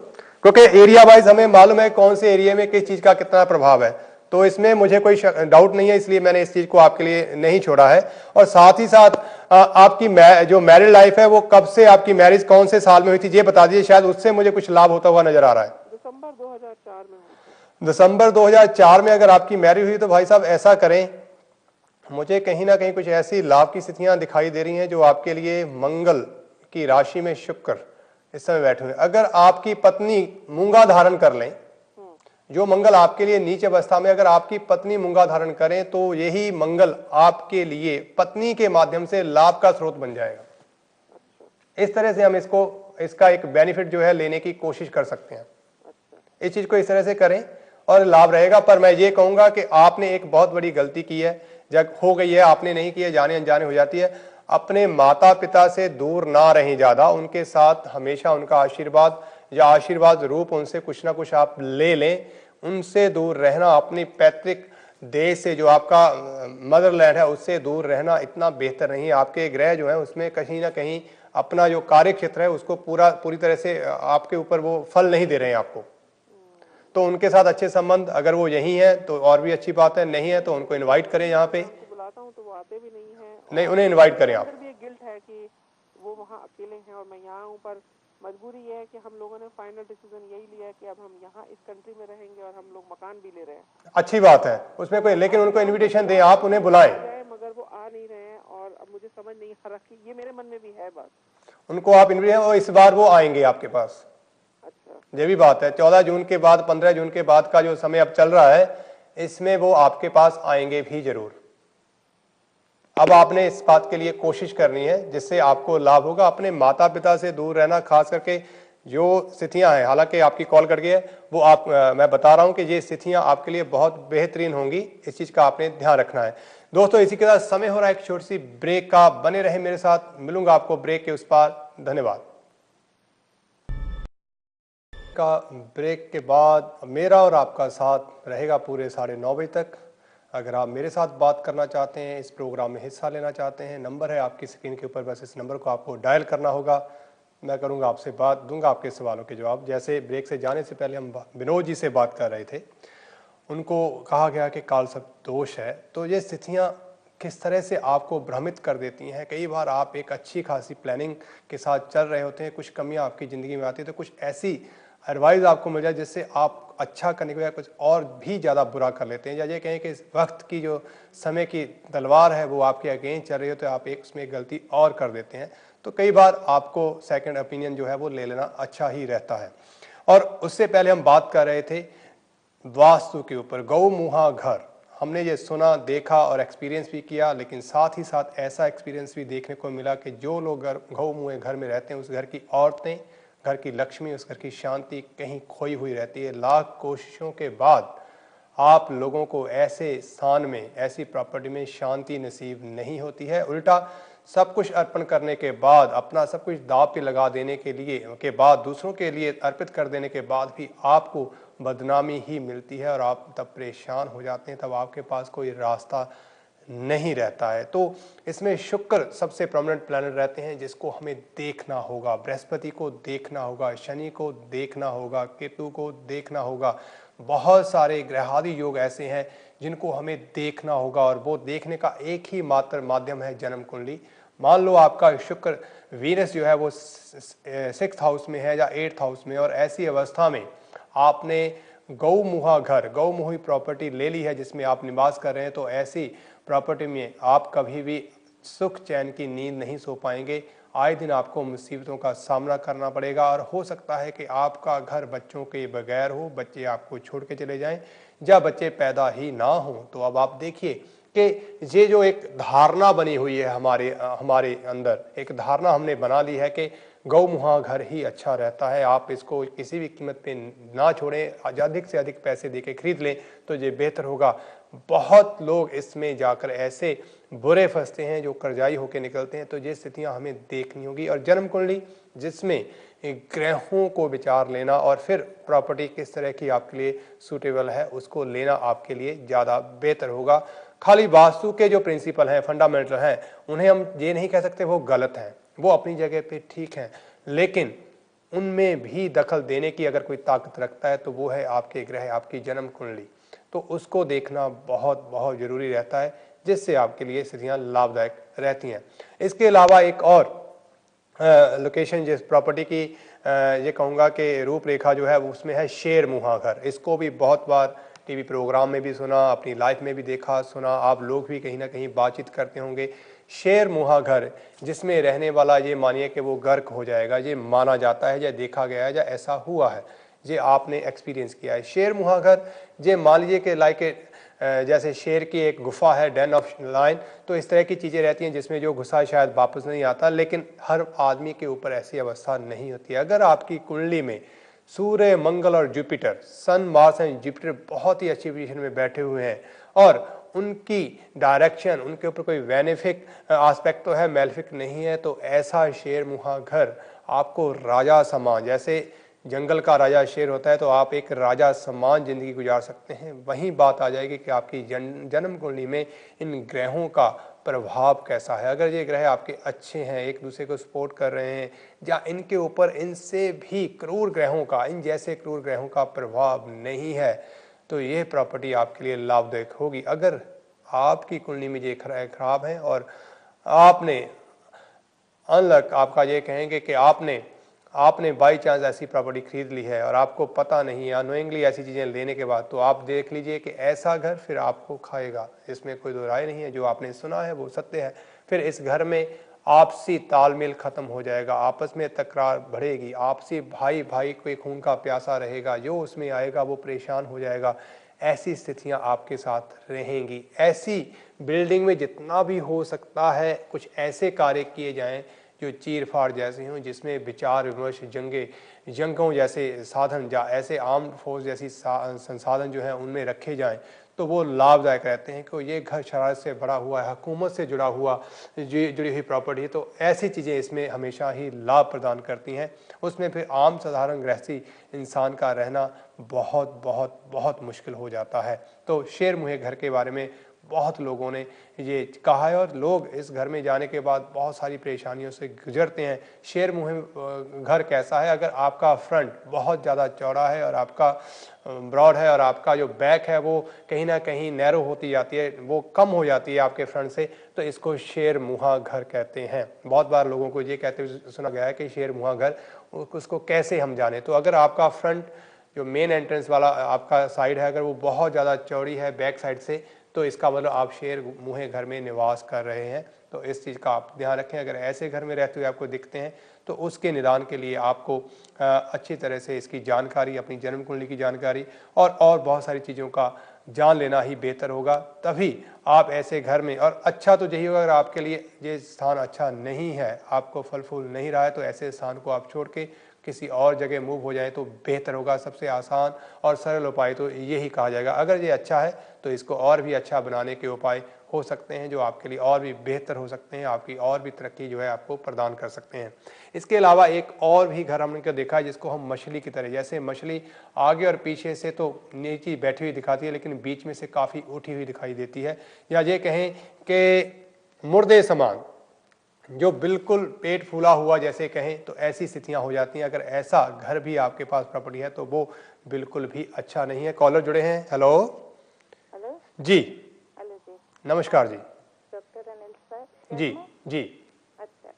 क्योंकि एरिया वाइज हमें मालूम है कौन से एरिया में किस चीज का कितना प्रभाव है, तो इसमें मुझे कोई डाउट नहीं है, इसलिए मैंने इस चीज को आपके लिए नहीं छोड़ा है। और साथ ही साथ आपकी जो मैरिड लाइफ है वो कब से, आपकी मैरिज कौन से साल में हुई थी ये बता दीजिए, शायद उससे मुझे कुछ लाभ होता हुआ नजर आ रहा है। दिसंबर 2004 में हुई थी। दिसंबर 2004 में अगर आपकी मैरिज हुई तो भाई साहब ऐसा करें, मुझे कहीं ना कहीं कुछ ऐसी लाभ की स्थितियां दिखाई दे रही हैं जो आपके लिए मंगल की राशि में शुक्र इस समय बैठे हुए। अगर आपकी पत्नी मूंगा धारण कर लें, जो मंगल आपके लिए नीच अवस्था में, अगर आपकी पत्नी मूंगा धारण करें तो यही मंगल आपके लिए पत्नी के माध्यम से लाभ का स्रोत बन जाएगा। इस तरह से हम इसका एक बेनिफिट जो है लेने की कोशिश कर सकते हैं। इस चीज को इस तरह से करें और लाभ रहेगा। पर मैं ये कहूंगा कि आपने एक बहुत बड़ी गलती की है, जब हो गई है, आपने नहीं की है, जाने अनजाने हो जाती है। अपने माता पिता से दूर ना रहें ज्यादा, उनके साथ हमेशा उनका आशीर्वाद या आशीर्वाद रूप उनसे कुछ ना कुछ आप ले लें। उनसे दूर रहना, अपनी पैतृक देश से जो आपका मदरलैंड है उससे दूर रहना इतना बेहतर नहीं है। आपके ग्रह जो है उसमें कहीं ना कहीं अपना जो कार्य क्षेत्र है उसको पूरी तरह से आपके ऊपर वो फल नहीं दे रहे हैं आपको। तो उनके साथ अच्छे संबंध, अगर वो यही है तो और भी अच्छी बात है, नहीं है तो उनको इनवाइट करें यहाँ पे। बुलाता हूँ तो वो आते भी नहीं है। नहीं, उन्हें इनवाइट करें आप। भी एक गिल्ट है कि वो वहाँ अकेले हैं और मैं यहाँ हूँ, पर मजबूरी ये है कि हम लोगों ने फाइनल डिसीजन यही लिया है कि अब हम यहाँ इस कंट्री में रहेंगे और हम लोग मकान भी ले रहे हैं। अच्छी बात है उसमें कोई, लेकिन उनको इनविटेशन दें, आप उन्हें बुलाएं। मगर वो आ नहीं रहे हैं और अब मुझे समझ नहीं आ रहा कि ये मेरे मन में भी है बात। उनको आप इनविटेशन, और इस बार वो आएंगे आपके पास। अच्छा, ये भी बात है, 14 जून के बाद 15 जून के बाद का जो समय अब चल रहा है इसमें वो आपके पास आएंगे भी जरूर। अब आपने इस बात के लिए कोशिश करनी है जिससे आपको लाभ होगा। अपने माता पिता से दूर रहना, खास करके जो स्थितियां हैं, हालांकि आपकी कॉल कट गई है, वो मैं बता रहा हूं कि ये स्थितियां आपके लिए बहुत बेहतरीन होंगी, इस चीज का आपने ध्यान रखना है। दोस्तों इसी के साथ समय हो रहा है एक छोटी सी ब्रेक का, बने रहे मेरे साथ, मिलूंगा आपको ब्रेक के उस पार। धन्यवाद। का ब्रेक के बाद मेरा और आपका साथ रहेगा पूरे 9:30 बजे तक। अगर आप मेरे साथ बात करना चाहते हैं, इस प्रोग्राम में हिस्सा लेना चाहते हैं, नंबर है आपकी स्क्रीन के ऊपर, बस इस नंबर को आपको डायल करना होगा। मैं करूंगा आपसे बात, दूंगा आपके सवालों के जवाब। जैसे ब्रेक से जाने से पहले हम विनोद जी से बात कर रहे थे, उनको कहा गया कि कालसर्प दोष है, तो ये स्थितियाँ किस तरह से आपको भ्रमित कर देती हैं। कई बार आप एक अच्छी खासी प्लानिंग के साथ चल रहे होते हैं, कुछ कमियां आपकी ज़िंदगी में आती है, तो कुछ ऐसी एडवाइस आपको मिल जाए जिससे आप अच्छा करने के बजाय कुछ और भी ज़्यादा बुरा कर लेते हैं, या ये कहें कि इस वक्त की जो समय की तलवार है वो आपके अगेंस्ट चल रही हो तो आप उसमें गलती और कर देते हैं। तो कई बार आपको सेकंड ओपिनियन जो है वो ले लेना अच्छा ही रहता है। और उससे पहले हम बात कर रहे थे वास्तु के ऊपर, गौ-मुहा घर। हमने ये सुना, देखा और एक्सपीरियंस भी किया, लेकिन साथ ही साथ ऐसा एक्सपीरियंस भी देखने को मिला कि जो लोग गौ-मुहे घर में रहते हैं उस घर की औरतें, घर की लक्ष्मी, उस घर की शांति कहीं खोई हुई रहती है। लाख कोशिशों के बाद आप लोगों को ऐसे स्थान में, ऐसी प्रॉपर्टी में शांति नसीब नहीं होती है। उल्टा सब कुछ अर्पण करने के बाद, अपना सब कुछ दांव पे लगा देने के बाद, दूसरों के लिए अर्पित कर देने के बाद भी आपको बदनामी ही मिलती है और आप तब परेशान हो जाते हैं, तब आपके पास कोई रास्ता नहीं रहता है। तो इसमें शुक्र सबसे प्रोमिनेंट प्लैनेट रहते हैं जिसको हमें देखना होगा। बृहस्पति को देखना होगा, शनि को देखना होगा, केतु को देखना होगा। बहुत सारे ग्रहादि योग ऐसे हैं जिनको हमें देखना होगा, और वो देखने का एक ही मात्र माध्यम है जन्म कुंडली। मान लो आपका शुक्र वीनस जो है वो 6th हाउस में है या 8th हाउस में, और ऐसी अवस्था में आपने गौ-मुहा घर, गौ-मुही प्रॉपर्टी ले ली है जिसमें आप निवास कर रहे हैं, तो ऐसी प्रॉपर्टी में आप कभी भी सुख चैन की नींद नहीं सो पाएंगे। आए दिन आपको मुसीबतों का सामना करना पड़ेगा, और हो सकता है कि आपका घर बच्चों के बगैर हो, बच्चे आपको छोड़ के चले जाएं, या बच्चे पैदा ही ना हो। तो अब आप देखिए कि ये जो एक धारणा बनी हुई है हमारे अंदर, एक धारणा हमने बना ली है कि गौ-मुहा घर ही अच्छा रहता है, आप इसको किसी भी कीमत पे ना छोड़ें, अधिक से अधिक पैसे देके खरीद लें तो ये बेहतर होगा। बहुत लोग इसमें जाकर ऐसे बुरे फंसते हैं जो कर्जाई होकर निकलते हैं। तो ये स्थितियां हमें देखनी होगी। और जन्म कुंडली जिसमें ग्रहों को विचार लेना और फिर प्रॉपर्टी किस तरह की आपके लिए सूटेबल है उसको लेना आपके लिए ज़्यादा बेहतर होगा। खाली वास्तु के जो प्रिंसिपल हैं, फंडामेंटल हैं, उन्हें हम ये नहीं कह सकते वो गलत हैं, वो अपनी जगह पे ठीक हैं, लेकिन उनमें भी दखल देने की अगर कोई ताकत रखता है तो वो है आपके ग्रह, आपकी जन्म कुंडली। तो उसको देखना बहुत बहुत ज़रूरी रहता है, जिससे आपके लिए स्थितियाँ लाभदायक रहती हैं। इसके अलावा एक और लोकेशन जिस प्रॉपर्टी की ये कहूँगा कि रूपरेखा जो है उसमें है शेरमुहा घर। इसको भी बहुत बार टीवी प्रोग्राम में भी सुना, अपनी लाइफ में भी देखा सुना, आप लोग भी कहीं ना कहीं बातचीत करते होंगे। शेरमुहा घर जिसमें रहने वाला ये मानिए कि वो गर्क हो जाएगा, ये माना जाता है या देखा गया है या ऐसा हुआ है, ये आपने एक्सपीरियंस किया है। शेरमुहा घर ये मान लीजिए कि लाइक जैसे शेर की एक गुफा है, डेन ऑफ लायन, तो इस तरह की चीज़ें रहती हैं जिसमें जो घुसा शायद वापस नहीं आता, लेकिन हर आदमी के ऊपर ऐसी अवस्था नहीं होती है। अगर आपकी कुंडली में सूर्य, मंगल और Jupiter, sun, Mars and Jupiter बहुत ही अच्छी पोजीशन में बैठे हुए हैं और उनकी डायरेक्शन, उनके ऊपर कोई बेनिफिक एस्पेक्ट तो है, मेलेफिक नहीं है, तो ऐसा शेरमुहा घर आपको राजा समान, जैसे जंगल का राजा शेर होता है तो आप एक राजा समान जिंदगी गुजार सकते हैं। वहीं बात आ जाएगी कि आपकी जन्म कुंडली में इन ग्रहों का प्रभाव कैसा है। अगर ये ग्रह आपके अच्छे हैं, एक दूसरे को सपोर्ट कर रहे हैं, या इनके ऊपर इनसे भी क्रूर ग्रहों का, इन जैसे क्रूर ग्रहों का प्रभाव नहीं है, तो ये प्रॉपर्टी आपके लिए लाभदायक होगी। अगर आपकी कुंडली में ये खराब है और आपने अनलक, आपका ये कहेंगे कि आपने बाई चांस ऐसी प्रॉपर्टी खरीद ली है और आपको पता नहीं है, अनोइंगली ऐसी चीज़ें लेने के बाद, तो आप देख लीजिए कि ऐसा घर फिर आपको खाएगा, इसमें कोई दो राय नहीं है। जो आपने सुना है वो सत्य है। फिर इस घर में आपसी तालमेल खत्म हो जाएगा, आपस में तकरार बढ़ेगी, आपसी भाई भाई कोई खून का प्यासा रहेगा, जो उसमें आएगा वो परेशान हो जाएगा। ऐसी स्थितियां आपके साथ रहेंगी। ऐसी बिल्डिंग में जितना भी हो सकता है कुछ ऐसे कार्य किए जाएं जो चीर फाड़ जैसे हों, जिसमें विचार विमर्श, जंगों जैसे साधन या ऐसे आर्म्ड फोर्स जैसी संसाधन जो है उनमें रखे जाएं, तो वो लाभदायक रहते हैं। कि ये घर शरारत से भरा हुआ है, हुकूमत से जुड़ा हुआ जुड़ी हुई प्रॉपर्टी है, तो ऐसी चीज़ें इसमें हमेशा ही लाभ प्रदान करती हैं। उसमें फिर आम साधारण गृहस्थी इंसान का रहना बहुत बहुत बहुत मुश्किल हो जाता है। तो शेरमुहे घर के बारे में बहुत लोगों ने ये कहा है और लोग इस घर में जाने के बाद बहुत सारी परेशानियों से गुजरते हैं। शेरमुहे घर कैसा है? अगर आपका फ्रंट बहुत ज़्यादा चौड़ा है और आपका ब्रॉड है और आपका जो बैक है वो कहीं ना कहीं नैरो होती जाती है, वो कम हो जाती है आपके फ्रंट से, तो इसको शेरमुहा घर कहते हैं। बहुत बार लोगों को ये कहते हुए सुना गया है कि शेरमुहा घर, उसको कैसे हम जाने। तो अगर आपका फ्रंट जो मेन एंट्रेंस वाला आपका साइड है, अगर वो बहुत ज़्यादा चौड़ी है बैक साइड से, तो इसका मतलब आप शेरमुहे घर में निवास कर रहे हैं। तो इस चीज़ का आप ध्यान रखें। अगर ऐसे घर में रहते हुए आपको दिखते हैं तो उसके निदान के लिए आपको अच्छी तरह से इसकी जानकारी, अपनी जन्म कुंडली की जानकारी और बहुत सारी चीज़ों का जान लेना ही बेहतर होगा। तभी आप ऐसे घर में, और अच्छा तो यही होगा अगर आपके लिए ये स्थान अच्छा नहीं है, आपको फल फूल नहीं रहा है, तो ऐसे स्थान को आप छोड़ के किसी और जगह मूव हो जाए तो बेहतर होगा। सबसे आसान और सरल उपाय तो यही कहा जाएगा। अगर ये अच्छा है तो इसको और भी अच्छा बनाने के उपाय हो सकते हैं जो आपके लिए और भी बेहतर हो सकते हैं, आपकी और भी तरक्की जो है आपको प्रदान कर सकते हैं। इसके अलावा एक और भी घर हमने देखा है जिसको हम मछली की तरह, जैसे मछली आगे और पीछे से तो नीचे बैठी हुई दिखाती है लेकिन बीच में से काफ़ी उठी हुई दिखाई देती है, या ये कहें कि मुर्दे समान, जो बिल्कुल पेट फूला हुआ जैसे कहें, तो ऐसी स्थितियां हो जाती हैं। अगर ऐसा घर भी आपके पास प्रॉपर्टी है तो वो बिल्कुल भी अच्छा नहीं है। कॉलर जुड़े हैं। हेलो। हेलो जी हेलो जी, नमस्कार जी। डॉक्टर अनिल सर जी शर्मा। जी अच्छा,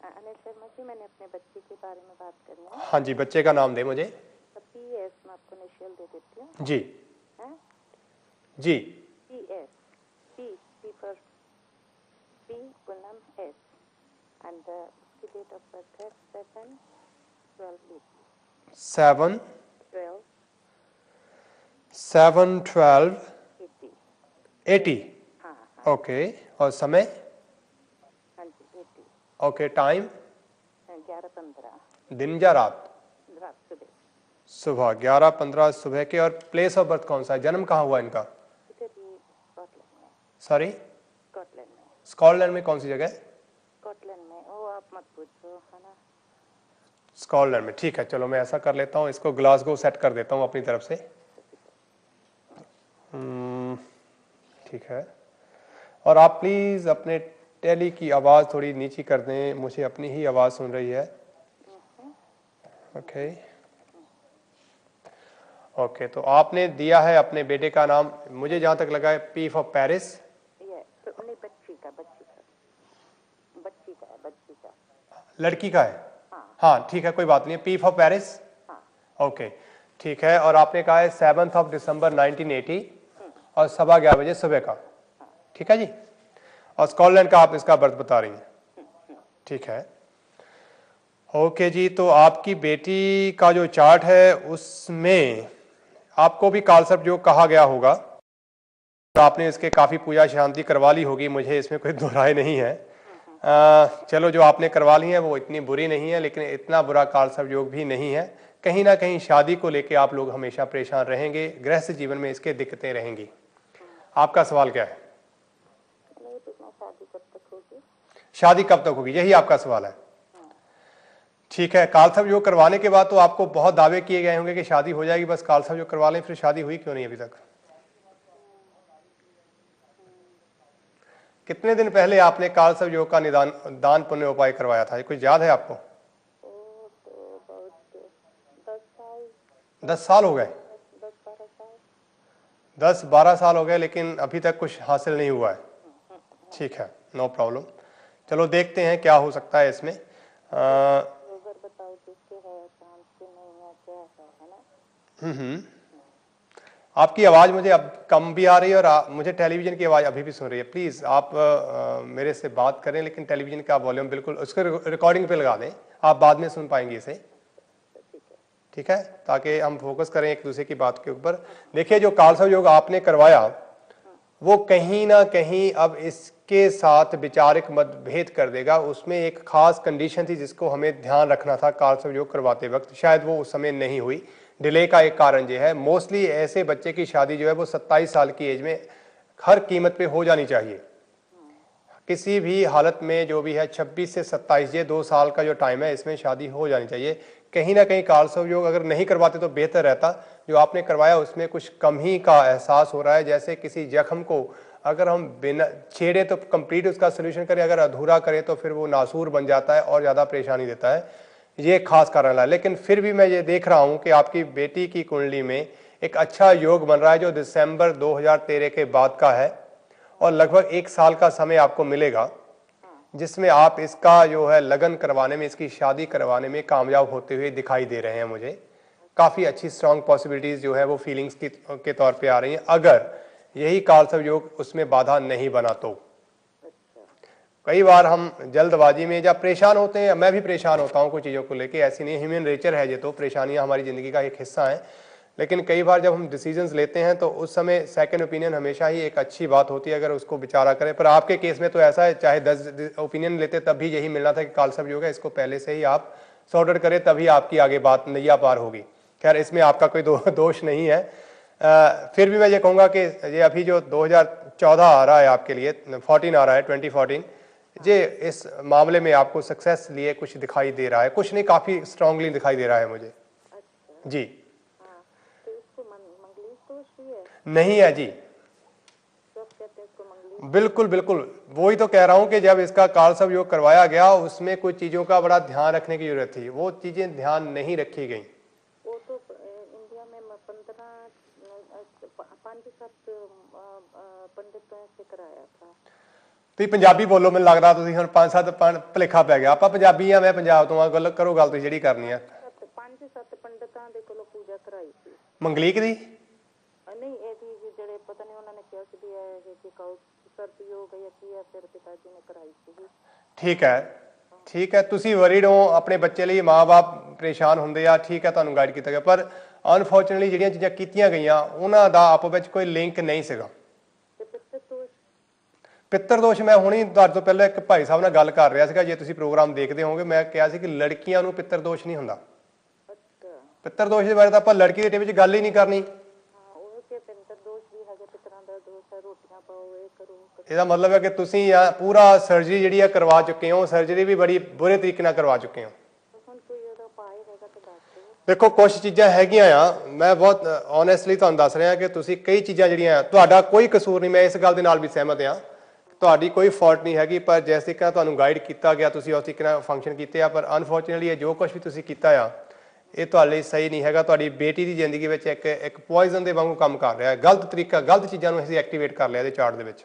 अनिल शर्मा जी, मैंने अपने बच्चे के बारे में बात करनी है। हाँ जी, बच्चे का नाम दे मुझे। PS मैं आपको इनिशियल दे देती हूँ। जी हैं? जी PS, P for P Poonam S, and उसकी डेट ऑफ बर्थ है 7/12/80। 7/12/80। हाँ हाँ ओके, और समय? हाँ जी 80। Okay, time? 11:15 दिन या रात? रात सुबह। सुबह 11:15 सुबह के। और प्लेस ऑफ बर्थ कौन सा है? जन्म कहाँ हुआ इनका? इधर ही स्कॉटलैंड में। सॉरी? स्कॉटलैंड में। स्कॉटलैंड में कौन सी जगह? स्कॉटलैंड में, वो आप मत पूछो, है ना। स्कॉटलैंड में, ठीक है। चलो मैं ऐसा कर लेता हूँ, इसको ग्लासगो सेट कर देता हूँ अपनी तरफ से। ठीक है। और आप प्लीज़ अपने टेली की आवाज़ थोड़ी नीची कर दें, मुझे अपनी ही आवाज़ सुन रही है। ओके ओके, तो आपने दिया है अपने बेटे का नाम, मुझे जहां तक लगा है पी फॉर पेरिस। ये तो नहीं, बच्ची का लड़की का है? हाँ। हाँ ठीक है, कोई बात नहीं, पी फॉर पेरिस। हाँ। ओके ठीक है, और आपने कहा है 7 दिसंबर 1980 और 11:15 बजे सुबह का। ठीक है जी, और स्कॉटलैंड का आप इसका बर्थ बता रही हैं। ठीक है, ओके जी। तो आपकी बेटी का जो चार्ट है उसमें आपको भी कालसर्प योग कहा गया होगा, तो आपने इसके काफ़ी पूजा शांति करवा ली होगी, मुझे इसमें कोई दो राय नहीं है। चलो जो आपने करवा ली है वो इतनी बुरी नहीं है, लेकिन इतना बुरा कालसर्प योग भी नहीं है। कहीं ना कहीं शादी को लेके आप लोग हमेशा परेशान रहेंगे, गृहस्थ जीवन में इसके दिक्कतें रहेंगी। आपका सवाल क्या है? नहीं, तो शादी कब तक होगी? शादी कब तक होगी, यही आपका सवाल है। ठीक है, कालसर्प योग करवाने के बाद तो आपको बहुत दावे किए गए होंगे कि शादी हो जाएगी, बस कालसर्प योग करवा लें, फिर शादी हुई क्यों नहीं अभी तक? कितने दिन पहले आपने कालसर्प योग का निदान दान पुण्य उपाय करवाया था, ये कुछ याद है आपको? तो बहुत 10 साल हो गए? 10-12 साल। 10-12 साल हो गए, लेकिन अभी तक कुछ हासिल नहीं हुआ है। ठीक है, नो प्रॉब्लम। चलो देखते हैं क्या हो सकता है इसमें। अगर बताओ जिसके है चांस के नहीं है, क्या है ना? आपकी आवाज़ मुझे अब कम भी आ रही है और मुझे टेलीविज़न की आवाज़ अभी भी सुन रही है। प्लीज़ आप मेरे से बात करें, लेकिन टेलीविज़न का वॉल्यूम बिल्कुल उसको रिकॉर्डिंग पे लगा दें, आप बाद में सुन पाएंगे इसे। ठीक है, ताकि हम फोकस करें एक दूसरे की बात के ऊपर। देखिए, जो कालसर्प योग आपने करवाया वो कहीं ना कहीं अब इसके साथ विचारिक मतभेद कर देगा। उसमें एक खास कंडीशन थी जिसको हमें ध्यान रखना था कालसर्प योग करवाते वक्त, शायद वो उस समय नहीं हुई। डिले का एक कारण ये है, मोस्टली ऐसे बच्चे की शादी जो है वो 27 साल की एज में हर कीमत पे हो जानी चाहिए। किसी भी हालत में जो भी है 26 से 27, ये 2 साल का जो टाइम है, इसमें शादी हो जानी चाहिए। कहीं ना कहीं कालसर्प योग अगर नहीं करवाते तो बेहतर रहता। जो आपने करवाया उसमें कुछ कमी का एहसास हो रहा है, जैसे किसी जख्म को अगर हम बिना छेड़े तो कंप्लीट उसका सोल्यूशन करें, अगर अधूरा करें तो फिर वो नासूर बन जाता है और ज़्यादा परेशानी देता है। ये खास कारण है। लेकिन फिर भी मैं ये देख रहा हूँ कि आपकी बेटी की कुंडली में एक अच्छा योग बन रहा है जो दिसंबर 2013 के बाद का है, और लगभग 1 साल का समय आपको मिलेगा जिसमें आप इसका जो है लगन करवाने में, इसकी शादी करवाने में कामयाब होते हुए दिखाई दे रहे हैं। मुझे काफ़ी अच्छी स्ट्रांग पॉसिबिलिटीज़ जो है वो फीलिंग्स के तौर पे आ रही हैं, अगर यही कालसर्प योग उसमें बाधा नहीं बना तो। कई बार हम जल्दबाजी में जब परेशान होते हैं, मैं भी परेशान होता हूँ कुछ चीज़ों को लेके, ऐसी नहीं, ह्यूमन नेचर है ये, तो परेशानियाँ हमारी ज़िंदगी का एक हिस्सा है। लेकिन कई बार जब हम डिसीजंस लेते हैं तो उस समय सेकंड ओपिनियन हमेशा ही एक अच्छी बात होती है, अगर उसको विचारा करें। पर आपके केस में तो ऐसा है, चाहे 10 ओपिनियन लेते तब भी यही मिलना था कि कालसर्प योग है, इसको पहले से ही आप सॉर्ट आउट करें, तभी आपकी आगे बात नैया पार होगी। खैर, इसमें आपका कोई दोष नहीं है। फिर भी मैं ये कहूँगा कि ये अभी जो 2014 आ रहा है आपके लिए, 14 आ रहा है, 2014, ये इस मामले में आपको सक्सेस लिए कुछ दिखाई दे रहा है, कुछ नहीं, काफ़ी स्ट्रांगली दिखाई दे रहा है मुझे। जी तो इसको मंगलेश दोष भी है? नहीं है जी, सब कहते हैं इसको मंगलेश। बिल्कुल बिल्कुल, वही तो कह रहा हूं कि जब इसका कालसर्प योग करवाया गया उसमें कुछ चीज़ों का बड़ा ध्यान रखने की जरूरत थी, वो चीज़ें ध्यान नहीं रखी गई। वो तो इंडिया में 5-7 पंडितों से कराया था। ਤੁਸੀਂ ਪੰਜਾਬੀ ਬੋਲੋ, ਮੈਨੂੰ ਲੱਗਦਾ ਤੁਸੀਂ ਹੁਣ 5-7 ਭੁਲੇਖਾ ਪੈ ਗਿਆ। ਆਪਾਂ ਪੰਜਾਬੀ ਆ, ਮੈਂ ਪੰਜਾਬ ਤੋਂ ਆ, ਗੱਲ ਕਰੋ, ਗੱਲ ਤੁਸੀਂ ਜਿਹੜੀ ਕਰਨੀ ਆ। 5-7 ਪੰਡਤਾਂ ਦੇ ਕੋਲੋਂ ਪੂਜਾ ਕਰਾਈ ਸੀ। ਮੰਗਲੀਕ ਦੀ ਨਹੀਂ, ਇਹਦੀ ਜਿਹੜੇ ਪਤਾ ਨਹੀਂ ਉਹਨਾਂ ਨੇ ਕਿਹਾ ਸੀ ਵੀ ਇਹ ਕਿ ਕਾਲਸਰਪ योग ਹੈ ਜਾਂ ਕੀ ਹੈ, ਫਿਰ ਪਿਤਾ ਜੀ ਨੇ ਕਰਾਈ ਸੀ। ਠੀਕ ਹੈ, ਠੀਕ ਹੈ, ਤੁਸੀਂ ਵਰੀਡ ਹੋ, ਆਪਣੇ ਬੱਚੇ ਲਈ ਮਾਂ-ਬਾਪ ਪਰੇਸ਼ਾਨ ਹੁੰਦੇ ਆ, ਠੀਕ ਹੈ, ਤੁਹਾਨੂੰ ਗਾਈਡ ਕੀਤਾ ਗਿਆ, ਪਰ ਅਨਫੋਰਚੂਨੇਟਲੀ ਜਿਹੜੀਆਂ ਚੀਜ਼ਾਂ ਕੀਤੀਆਂ ਗਈਆਂ ਉਹਨਾਂ ਦਾ ਆਪੋ ਵਿੱਚ ਕੋਈ ਲਿੰਕ ਨਹੀਂ ਸੀਗਾ। ਪਿੱਤਰ ਦੋਸ਼, ਮੈਂ ਹੁਣੀ ਤੁਹਾਡੇ ਤੋਂ ਪਹਿਲਾਂ ਇੱਕ ਭਾਈ ਸਾਹਿਬ ਨਾਲ ਗੱਲ ਕਰ ਰਿਹਾ ਸੀਗਾ, ਜੇ ਤੁਸੀਂ ਪ੍ਰੋਗਰਾਮ ਦੇਖਦੇ ਹੋਵੋਗੇ, ਮੈਂ ਕਿਹਾ ਸੀ ਕਿ ਲੜਕੀਆਂ ਨੂੰ ਪਿੱਤਰ ਦੋਸ਼ ਨਹੀਂ ਹੁੰਦਾ। ਪਿੱਤਰ ਦੋਸ਼ ਦੇ ਬਾਰੇ ਤਾਂ ਆਪਾਂ ਲੜਕੀ ਦੇ ਟੇ ਵਿੱਚ ਗੱਲ ਹੀ ਨਹੀਂ ਕਰਨੀ। ਇਹਦਾ ਮਤਲਬ ਹੈ ਕਿ ਤੁਸੀਂ ਪੂਰਾ ਸਰਜਰੀ ਜਿਹੜੀ ਆ ਕਰਵਾ ਚੁੱਕੇ ਹੋ, ਸਰਜਰੀ ਵੀ ਬੜੀ ਬੁਰੇ ਤਰੀਕੇ ਨਾਲ ਕਰਵਾ ਚੁੱਕੇ ਹੋ। ਦੇਖੋ, ਕੁਝ ਚੀਜ਼ਾਂ ਹੈਗੀਆਂ ਆ, ਮੈਂ ਬਹੁਤ ਓਨੈਸਟਲੀ ਤੁਹਾਨੂੰ ਦੱਸ ਰਿਹਾ ਕਿ ਤੁਸੀਂ ਕਈ ਚੀਜ਼ਾਂ ਜਿਹੜੀਆਂ, ਤੁਹਾਡਾ ਕੋਈ ਕਸੂਰ ਨਹੀਂ, ਮੈਂ ਇਸ ਗੱਲ ਦੇ ਨਾਲ ਵੀ ਸਹਿਮਤ ਹਾਂ, ਤੁਹਾਡੀ ਕੋਈ ਫਾਲਟ ਨਹੀਂ ਹੈਗੀ, ਪਰ ਜਿਸ ਤਰੀਕੇ ਨਾਲ ਤੁਹਾਨੂੰ ਗਾਈਡ ਕੀਤਾ ਗਿਆ ਤੁਸੀਂ ਉਸ ਤਰੀਕੇ ਨਾਲ ਫੰਕਸ਼ਨ ਕੀਤੇ ਆ, ਪਰ ਅਨਫੋਰਚੂਨੇਟਲੀ ਇਹ ਜੋ ਕੁਝ ਵੀ ਤੁਸੀਂ ਕੀਤਾ ਆ, ਇਹ ਤੁਹਾਡੇ ਲਈ ਸਹੀ ਨਹੀਂ ਹੈਗਾ। ਤੁਹਾਡੀ ਬੇਟੀ ਦੀ ਜ਼ਿੰਦਗੀ ਵਿੱਚ ਇੱਕ ਪੋਇਜ਼ਨ ਦੇ ਵਾਂਗੂ ਕੰਮ ਕਰ ਰਿਹਾ ਹੈ। ਗਲਤ ਤਰੀਕਾ, ਗਲਤ ਚੀਜ਼ਾਂ ਨੂੰ ਅਸੀਂ ਐਕਟੀਵੇਟ ਕਰ ਲਿਆ ਇਹਦੇ ਚਾਰਟ ਦੇ ਵਿੱਚ।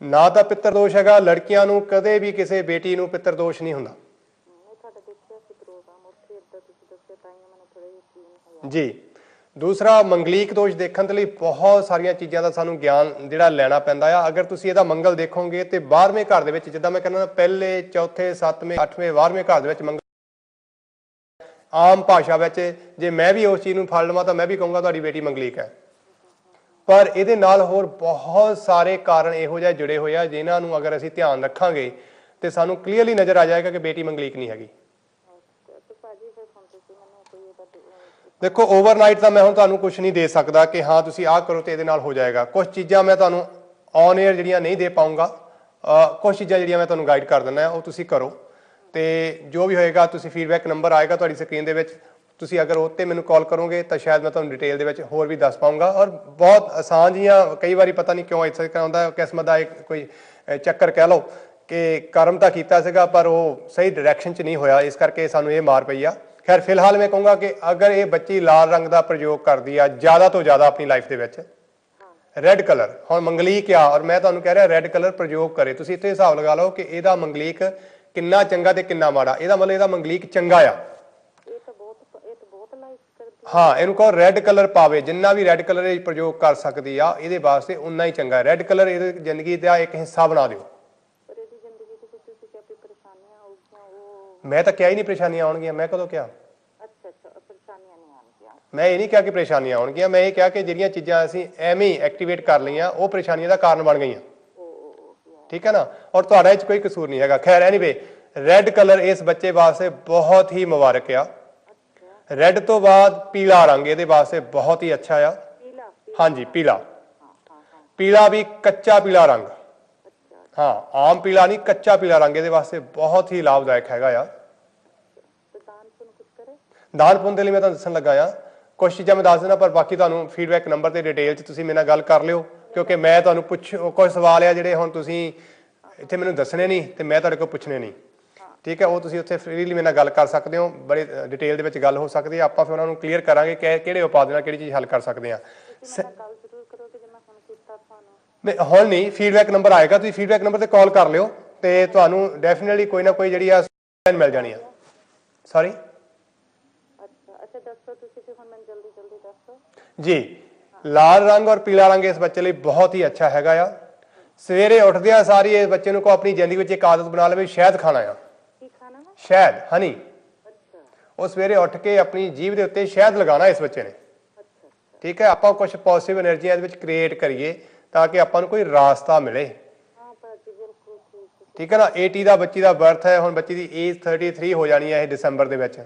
ਨਾ ਤਾਂ ਪਿੱਤਰ ਦੋਸ਼ ਹੈਗਾ, ਲੜਕੀਆਂ ਨੂੰ ਕਦੇ ਵੀ ਕਿਸੇ ਬੇਟੀ ਨੂੰ ਪਿੱਤਰ ਦੋਸ਼ ਨਹੀਂ ਹੁੰਦਾ ਜੀ। ਦੂਸਰਾ, ਮੰਗਲੀਕ ਦੋਸ਼ ਦੇਖਣ ਦੇ ਲਈ ਬਹੁਤ ਸਾਰੀਆਂ ਚੀਜ਼ਾਂ ਦਾ ਸਾਨੂੰ ਗਿਆਨ ਜਿਹੜਾ ਲੈਣਾ ਪੈਂਦਾ ਆ। ਅਗਰ ਤੁਸੀਂ ਇਹਦਾ ਮੰਗਲ ਦੇਖੋਗੇ ਤੇ 12ਵੇਂ ਘਰ ਦੇ ਵਿੱਚ, ਜਿੱਦਾਂ ਮੈਂ ਕਹਿੰਦਾ ਪਹਿਲੇ, ਚੌਥੇ, 7ਵੇਂ, 8ਵੇਂ, 12ਵੇਂ ਘਰ ਦੇ ਵਿੱਚ ਮੰਗਲ, ਆਮ ਭਾਸ਼ਾ ਵਿੱਚ ਜੇ ਮੈਂ ਵੀ ਉਸ ਚੀਜ਼ ਨੂੰ ਫੜ ਲਵਾਂ ਤਾਂ ਮੈਂ ਵੀ ਕਹੂੰਗਾ ਤੁਹਾਡੀ ਬੇਟੀ ਮੰਗਲੀਕ ਹੈ। ਪਰ ਇਹਦੇ ਨਾਲ ਹੋਰ ਬਹੁਤ ਸਾਰੇ ਕਾਰਨ ਇਹੋ ਜਿਹੇ ਜੁੜੇ ਹੋਏ ਆ ਜਿਨ੍ਹਾਂ ਨੂੰ ਅਗਰ ਅਸੀਂ ਧਿਆਨ ਰੱਖਾਂਗੇ ਤੇ ਸਾਨੂੰ ਕਲੀਅਰਲੀ ਨਜ਼ਰ ਆ ਜਾਏਗਾ ਕਿ ਬੇਟੀ ਮੰਗਲੀਕ ਨਹੀਂ ਹੈਗੀ। ਦੇਖੋ, ਓਵਰਨਾਈਟ ਤਾਂ ਮੈਂ ਹੁਣ ਤੁਹਾਨੂੰ ਕੁਝ ਨਹੀਂ ਦੇ ਸਕਦਾ ਕਿ ਹਾਂ ਤੁਸੀਂ ਆਹ ਕਰੋ ਤੇ ਇਹਦੇ ਨਾਲ ਹੋ ਜਾਏਗਾ। ਕੁਝ ਚੀਜ਼ਾਂ ਮੈਂ ਤੁਹਾਨੂੰ ਔਨ 에ਅਰ ਜਿਹੜੀਆਂ ਨਹੀਂ ਦੇ ਪਾਊਂਗਾ, ਕੁਝ ਚੀਜ਼ਾਂ ਜਿਹੜੀਆਂ ਮੈਂ ਤੁਹਾਨੂੰ ਗਾਈਡ ਕਰ ਦਿੰਦਾ ਉਹ ਤੁਸੀਂ ਕਰੋ, ਤੇ ਜੋ ਵੀ ਹੋਏਗਾ ਤੁਸੀਂ ਫੀਡਬੈਕ ਨੰਬਰ ਆਏਗਾ ਤੁਹਾਡੀ ਸਕਰੀਨ ਦੇ ਵਿੱਚ, ਤੁਸੀਂ ਅਗਰ ਉਹ 'ਤੇ ਮੈਨੂੰ ਕਾਲ ਕਰੋਗੇ ਤਾਂ ਸ਼ਾਇਦ ਮੈਂ ਤੁਹਾਨੂੰ ਡਿਟੇਲ ਦੇ ਵਿੱਚ ਹੋਰ ਵੀ ਦੱਸ ਪਾਊਂਗਾ। ਔਰ ਬਹੁਤ ਆਸਾਨ ਜੀਆਂ, ਕਈ ਵਾਰੀ ਪਤਾ ਨਹੀਂ ਕਿਉਂ ਇਸ ਤਰ੍ਹਾਂ ਹੁੰਦਾ, ਕਿਸਮਤ ਦਾ ਇੱਕ ਕੋਈ ਚੱਕਰ ਕਹਿ ਲਓ ਕਿ ਕਰਮ ਤਾਂ ਕੀਤਾ ਸੀਗਾ ਪਰ ਉਹ ਸਹੀ ਡਾਇਰੈਕਸ਼ਨ 'ਚ ਨਹੀਂ ਹੋਇਆ, ਇਸ ਕਰਕੇ ਸਾਨੂੰ ਇਹ ਮਾਰ ਪਈ ਆ। ਖੈਰ ਫਿਲਹਾਲ ਮੈਂ ਕਹੂੰਗਾ ਕਿ ਅਗਰ ਇਹ ਬੱਚੀ ਲਾਲ ਰੰਗ ਦਾ ਪ੍ਰਯੋਗ ਕਰਦੀ ਆ ਜ਼ਿਆਦਾ ਤੋਂ ਜ਼ਿਆਦਾ ਆਪਣੀ ਲਾਈਫ ਦੇ ਵਿੱਚ, ਰੈੱਡ ਕਲਰ, ਹੁਣ ਮੰਗਲੀਕ ਆ ਔਰ ਮੈਂ ਤੁਹਾਨੂੰ ਕਹਿ ਰਿਹਾ ਰੈੱਡ ਕਲਰ ਪ੍ਰਯੋਗ ਕਰੇ, ਤੁਸੀਂ ਇੱਥੇ ਹਿਸਾਬ ਲਗਾ ਲਓ ਕਿ ਇਹਦਾ ਮੰਗਲੀਕ ਕਿੰਨਾ ਚੰਗਾ ਤੇ ਕਿੰਨਾ ਮਾੜਾ। ਇਹਦਾ ਮਤਲਬ ਇਹਦਾ ਮੰਗਲੀਕ ਚੰਗਾ ਆ। ਹਾਂ, ਇਹਨੂੰ ਕਹੋ ਰੈੱਡ ਕਲਰ ਪਾਵੇ, ਜਿੰਨਾ ਵੀ ਰੈੱਡ ਕਲਰ ਇਹ ਪ੍ਰਯੋਗ ਕਰ ਸਕਦੀ ਆ ਇਹਦੇ ਵਾਸਤੇ ਉਨਾ ਹੀ ਚੰਗਾ। ਰੈੱਡ ਕਲਰ ਇਹਦੀ ਜ਼ਿੰਦਗੀ ਦਾ ਇੱਕ ਹਿੱਸਾ ਬਣਾ ਦਿਓ। ਮੈਂ ਤਾਂ ਕਿਹਾ ਹੀ ਨਹੀਂ ਪਰੇਸ਼ਾਨੀਆਂ ਆਉਣਗੀਆਂ, ਮੈਂ ਕਦੋਂ ਕਿਹਾ? ਮੈਂ ਇਹ ਨਹੀਂ ਕਿਹਾ ਕਿ ਪਰੇਸ਼ਾਨੀਆਂ ਆਉਣਗੀਆਂ, ਮੈਂ ਇਹ ਕਿਹਾ ਕਿ ਜਿਹੜੀਆਂ ਚੀਜ਼ਾਂ ਅਸੀਂ ਐਵੇਂ ਹੀ ਐਕਟੀਵੇਟ ਕਰ ਲਈਆਂ ਉਹ ਪਰੇਸ਼ਾਨੀਆਂ ਦਾ ਕਾਰਨ ਬਣ ਗਈਆਂ, ਠੀਕ ਹੈ ਨਾ। ਔਰ ਤੁਹਾਡਾ ਇਹ 'ਚ ਕੋਈ ਕਸੂਰ ਨਹੀਂ ਹੈਗਾ। ਖੈਰ ਐਨੀਵੇ, ਰੈੱਡ ਕਲਰ ਇਸ ਬੱਚੇ ਵਾਸਤੇ ਬਹੁਤ ਹੀ ਮੁਬਾਰਕ ਆ। ਰੈੱਡ ਤੋਂ ਬਾਅਦ ਪੀਲਾ ਰੰਗ ਇਹਦੇ ਵਾਸਤੇ ਬਹੁਤ ਹੀ ਅੱਛਾ ਆ। ਹਾਂਜੀ, ਪੀਲਾ, ਪੀਲਾ ਵੀ ਕੱਚਾ ਪੀਲਾ ਰੰਗ, ਹਾਂ ਆਮ ਪੀਲਾ ਨਹੀਂ, ਕੱਚਾ ਪੀਲਾ ਰੰਗ ਇਹਦੇ ਵਾਸਤੇ ਬਹੁਤ ਹੀ ਲਾਭਦਾਇਕ ਹੈਗਾ ਆ। ਦਾਨ ਪੁੰਨ ਦੇ ਲਈ ਮੈਂ ਤੁਹਾਨੂੰ ਦੱਸਣ ਲੱਗਾ ਆ, ਕੁਛ ਚੀਜ਼ਾਂ ਮੈਂ ਦੱਸ ਦੇਣਾ, ਪਰ ਬਾਕੀ ਤੁਹਾਨੂੰ ਫੀਡਬੈਕ ਨੰਬਰ ਤੇ ਡਿਟੇਲ 'ਚ ਤੁਸੀਂ ਮੇਰੇ ਨਾਲ ਗੱਲ ਕਰ ਲਿਓ, ਕਿਉਂਕਿ ਮੈਂ ਤੁਹਾਨੂੰ ਕੁਝ ਸਵਾਲ ਆ ਜਿਹੜੇ ਹੁਣ ਤੁਸੀਂ ਇੱਥੇ ਮੈਨੂੰ ਦੱਸਣੇ ਨਹੀਂ ਤੇ ਮੈਂ ਤੁਹਾਡੇ ਕੋਲ ਪੁੱਛਣੇ ਨਹੀਂ, ਠੀਕ ਹੈ। ਉਹ ਤੁਸੀਂ ਉੱਥੇ ਫ੍ਰੀਲੀ ਮੇਰੇ ਨਾਲ ਗੱਲ ਕਰ ਸਕਦੇ ਹੋ, ਬੜੇ ਡਿਟੇਲ ਦੇ ਵਿੱਚ ਗੱਲ ਹੋ ਸਕਦੀ ਹੈ। ਆਪਾਂ ਫਿਰ ਉਹਨਾਂ ਨੂੰ ਕਲੀਅਰ ਕਰਾਂਗੇ ਕਿ ਕਿਹੜੇ ਉਪਾਅ ਨਾਲ ਕਿਹੜੀ ਚੀਜ਼ ਹੱਲ ਕਰ ਸਕਦੇ ਹਾਂ। ਨਹੀਂ, ਹੁਣ ਨਹੀਂ, ਫੀਡਬੈਕ ਨੰਬਰ ਆਏਗਾ, ਤੁਸੀਂ ਫੀਡਬੈਕ ਨੰਬਰ ਤੇ ਕਾਲ ਕਰ ਲਿਓ ਤੇ ਤੁਹਾਨੂੰ ਡੈਫੀਨਿਟਲੀ ਕੋਈ ਨਾ ਕੋਈ ਜਿਹੜੀ ਆ ਮਿਲ ਜਾਣੀ ਆ। ਸੌਰੀ ਜੀ, ਲਾਲ ਰੰਗ ਔਰ ਪੀਲਾ ਰੰਗ ਇਸ ਬੱਚੇ ਲਈ ਬਹੁਤ ਹੀ ਅੱਛਾ ਹੈਗਾ ਆ। ਸਵੇਰੇ ਉੱਠਦਿਆਂ ਸਾਰੀ ਇਸ ਬੱਚੇ ਨੂੰ ਕੋ ਆਪਣੀ ਜ਼ਿੰਦਗੀ ਵਿੱਚ ਇੱਕ ਆਦਤ ਬਣਾ ਲਵੇ, ਸ਼ਹਿਦ ਖਾਣਾ ਆ। ਸ਼ਹਿਦ, ਹਨੀ, ਉਹ ਸਵੇਰੇ ਉੱਠ ਕੇ ਆਪਣੀ ਜੀਭ ਦੇ ਉੱਤੇ ਸ਼ਹਿਦ ਲਗਾਉਣਾ ਇਸ ਬੱਚੇ ਨੇ, ਠੀਕ ਹੈ। ਆਪਾਂ ਕੁਝ ਪੋਜ਼ਿਟਿਵ એનર્ਜੀ ਇਹਦੇ ਵਿੱਚ ਕ੍ਰੀਏਟ ਕਰੀਏ ਤਾਂ ਕਿ ਆਪਾਂ ਨੂੰ ਕੋਈ ਰਾਸਤਾ ਮਿਲੇ, ਠੀਕ ਹੈ ਨਾ। 80 ਦਾ ਬੱਚੀ ਦਾ ਬਰਥ ਹੈ, ਹੁਣ ਬੱਚੀ ਦੀ ਏਜ 33 ਹੋ ਜਾਣੀ ਹੈ ਇਹ ਦਸੰਬਰ ਦੇ ਵਿੱਚ,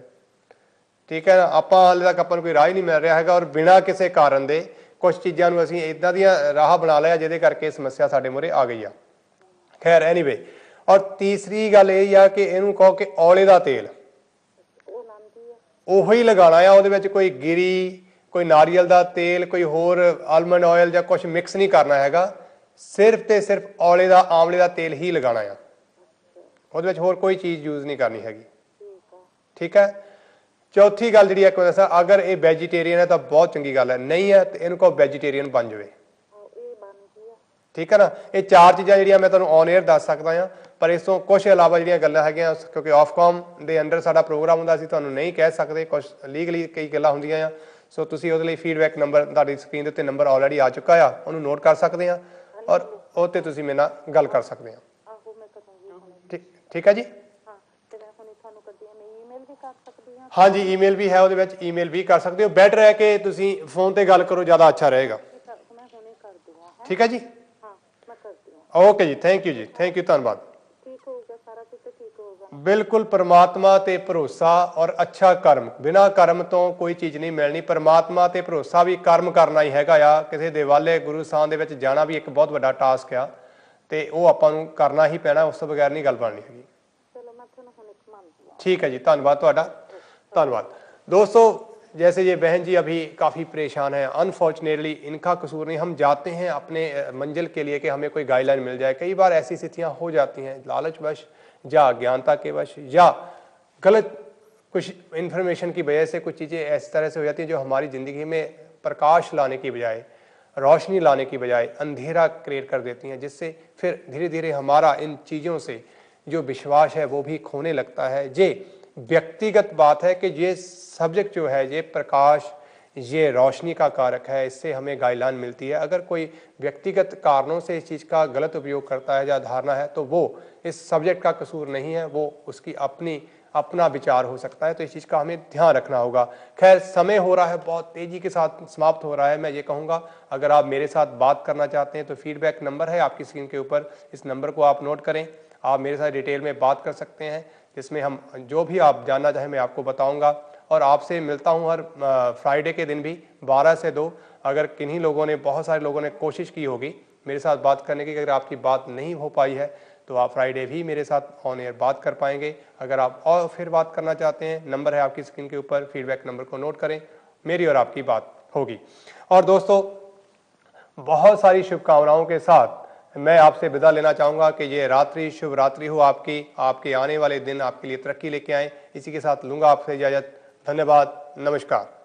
ਠੀਕ ਹੈ। ਆਪਾਂ ਹਾਲੇ ਤੱਕ ਆਪਾਂ ਨੂੰ ਕੋਈ ਰਾਹ ਹੀ ਨਹੀਂ ਮਿਲ ਰਿਹਾ ਹੈਗਾ, ਔਰ ਬਿਨਾਂ ਕਿਸੇ ਕਾਰਨ ਦੇ ਕੁਝ ਚੀਜ਼ਾਂ ਨੂੰ ਅਸੀਂ ਇੱਦਾਂ ਦੀਆਂ ਰਾਹ ਬਣਾ ਲਿਆ ਜਿਹਦੇ ਕਰਕੇ ਸਮੱਸਿਆ ਸਾਡੇ ਮੂਹਰੇ ਆ ਗਈ ਆ। ਖੈਰ ਐਨੀਵੇ, ਔਰ ਤੀਸਰੀ ਗੱਲ ਇਹ ਆ ਕਿ ਇਹਨੂੰ ਕਹੋ ਕਿ ਔਲੇ ਦਾ ਤੇਲ ਉਹੀ ਲਗਾਉਣਾ ਆ, ਉਹਦੇ ਵਿੱਚ ਕੋਈ ਗਿਰੀ, ਕੋਈ ਨਾਰੀਅਲ ਦਾ ਤੇਲ, ਕੋਈ ਹੋਰ ਆਲਮੰਡ ਆਇਲ ਜਾਂ ਕੁਝ ਮਿਕਸ ਨਹੀਂ ਕਰਨਾ ਹੈਗਾ, ਸਿਰਫ ਤੇ ਸਿਰਫ ਔਲੇ ਦਾ, ਆਮਲੇ ਦਾ ਤੇਲ ਹੀ ਲਗਾਉਣਾ ਆ, ਉਹਦੇ ਵਿੱਚ ਹੋਰ ਕੋਈ ਚੀਜ਼ ਯੂਜ਼ ਨਹੀਂ ਕਰਨੀ ਹੈਗੀ, ਠੀਕ ਹੈ। ਚੌਥੀ ਗੱਲ ਜਿਹੜੀ ਇੱਕ ਦੱਸਾਂ, ਅਗਰ ਇਹ ਵੈਜੀਟੇਰੀਅਨ ਹੈ ਤਾਂ ਬਹੁਤ ਚੰਗੀ ਗੱਲ ਹੈ, ਨਹੀਂ ਹੈ ਤੇ ਇਹਨੂੰ ਕਹੋ ਵੈਜੀਟੇਰੀਅਨ ਬਣ ਜਾਵੇ, ਠੀਕ ਹੈ ਨਾ। ਇਹ ਚਾਰ ਚੀਜ਼ਾਂ ਜਿਹੜੀਆਂ ਮੈਂ ਤੁਹਾਨੂੰ ਔਨ 에ਅਰ ਦੱਸ ਸਕਦਾ ਹਾਂ, ਪਰ ਇਸ ਤੋਂ ਕੁਝ ਇਲਾਵਾ ਜਿਹੜੀਆਂ ਗੱਲਾਂ ਹੈਗੀਆਂ, ਕਿਉਂਕਿ ਆਫਕੌਮ ਦੇ ਅੰਡਰ ਸਾਡਾ ਪ੍ਰੋਗਰਾਮ ਹੁੰਦਾ, ਅਸੀਂ ਤੁਹਾਨੂੰ ਨਹੀਂ ਕਹਿ ਸਕਦੇ, ਕੁਝ ਲੀਗਲੀ ਕਈ ਗੱਲਾਂ ਹੁੰਦੀਆਂ ਆ। ਸੋ ਤੁਸੀਂ ਉਹਦੇ ਲਈ ਫੀਡਬੈਕ ਨੰਬਰ ਤੁਹਾਡੀ ਸਕਰੀਨ ਦੇ ਉੱਤੇ ਨੰਬਰ ਆਲਰੇਡੀ ਆ ਚੁੱਕਾ ਆ, ਉਹਨੂੰ ਨੋਟ ਕਰ ਸਕਦੇ ਆ ਔਰ ਉਹ 'ਤੇ ਤੁਸੀਂ ਮੇਰੇ ਨਾਲ ਗੱਲ ਕਰ ਸਕਦੇ ਆ, ਠੀਕ ਹੈ ਜੀ। ਹਾਂਜੀ, ਈਮੇਲ ਵੀ ਹੈ, ਉਹਦੇ ਵਿੱਚ ਈਮੇਲ ਵੀ ਕਰ ਸਕਦੇ ਹੋ। ਬੈਟਰ ਹੈ ਕਿ ਤੁਸੀਂ ਫੋਨ ਤੇ ਗੱਲ ਕਰੋ, ਜ਼ਿਆਦਾ ਅੱਛਾ ਰਹੇਗਾ, ਠੀਕ ਹੈ ਜੀ। ਓਕੇ ਜੀ, ਥੈਂਕ ਯੂ ਜੀ, ਥੈਂਕ ਯੂ, ਧੰਨਵਾਦ। ਬਿਲਕੁਲ, ਪਰਮਾਤਮਾ ਤੇ ਭਰੋਸਾ ਔਰ ਅੱਛਾ ਕਰਮ, ਬਿਨਾਂ ਕਰਮ ਤੋਂ ਕੋਈ ਚੀਜ਼ ਨਹੀਂ ਮਿਲਣੀ। ਪਰਮਾਤਮਾ ਤੇ ਭਰੋਸਾ ਵੀ ਕਰਮ ਕਰਨਾ ਹੀ ਹੈਗਾ ਆ। ਕਿਸੇ ਦਿਵਾਲੇ ਗੁਰੂ ਸਥਾਨ ਦੇ ਵਿੱਚ ਜਾਣਾ ਵੀ ਇੱਕ ਬਹੁਤ ਵੱਡਾ ਟਾਸਕ ਆ ਤੇ ਉਹ ਆਪਾਂ ਨੂੰ ਕਰਨਾ ਹੀ ਪੈਣਾ, ਉਸ ਤੋਂ ਬਗੈਰ नहीं गल बननी हैगी। ठीक है जी, धन्यवाद ਤੁਹਾਡਾ, धन्यवाद। दोस्तों, जैसे ये बहन जी अभी काफ़ी परेशान है, अनफॉर्चुनेटली इनका कसूर नहीं, हम जाते हैं अपने मंजिल के लिए कि हमें कोई गाइडलाइन मिल जाए। कई बार ऐसी स्थितियाँ हो जाती हैं लालचवश या अज्ञानता के वश या गलत कुछ इन्फॉर्मेशन की वजह से कुछ चीज़ें इस तरह से हो जाती हैं जो हमारी ज़िंदगी में प्रकाश लाने की बजाय, रोशनी लाने की बजाय अंधेरा क्रिएट कर देती हैं, जिससे फिर धीरे धीरे हमारा इन चीज़ों से जो विश्वास है वो भी खोने लगता है। ये व्यक्तिगत बात है कि ये सब्जेक्ट जो है ये प्रकाश, ये रोशनी का कारक है, इससे हमें गाइडलाइन मिलती है। अगर कोई व्यक्तिगत कारणों से इस चीज़ का गलत उपयोग करता है या धारणा है तो वो इस सब्जेक्ट का कसूर नहीं है, वो उसकी अपना विचार हो सकता है। तो इस चीज़ का हमें ध्यान रखना होगा। खैर, समय हो रहा है, बहुत तेज़ी के साथ समाप्त हो रहा है। मैं ये कहूँगा, अगर आप मेरे साथ बात करना चाहते हैं तो फीडबैक नंबर है आपकी स्क्रीन के ऊपर, इस नंबर को आप नोट करें। आप मेरे साथ डिटेल में बात कर सकते हैं, जिसमें हम जो भी आप जानना चाहें मैं आपको बताऊँगा। और आपसे मिलता हूँ हर फ्राइडे के दिन भी 12 से 2। अगर किन्हीं लोगों ने, बहुत सारे लोगों ने कोशिश की होगी मेरे साथ बात करने की, अगर आपकी बात नहीं हो पाई है तो आप फ्राइडे भी मेरे साथ ऑन एयर बात कर पाएंगे। अगर आप और फिर बात करना चाहते हैं, नंबर है आपकी स्क्रीन के ऊपर, फीडबैक नंबर को नोट करें, मेरी और आपकी बात होगी। और दोस्तों, बहुत सारी शुभकामनाओं के साथ मैं आपसे विदा लेना चाहूँगा कि ये रात्रि शुभ रात्रि हो आपकी, आपके आने वाले दिन आपके लिए तरक्की लेके आए। इसी के साथ लूँगा आपसे इजाज़त। धन्यवाद, नमस्कार।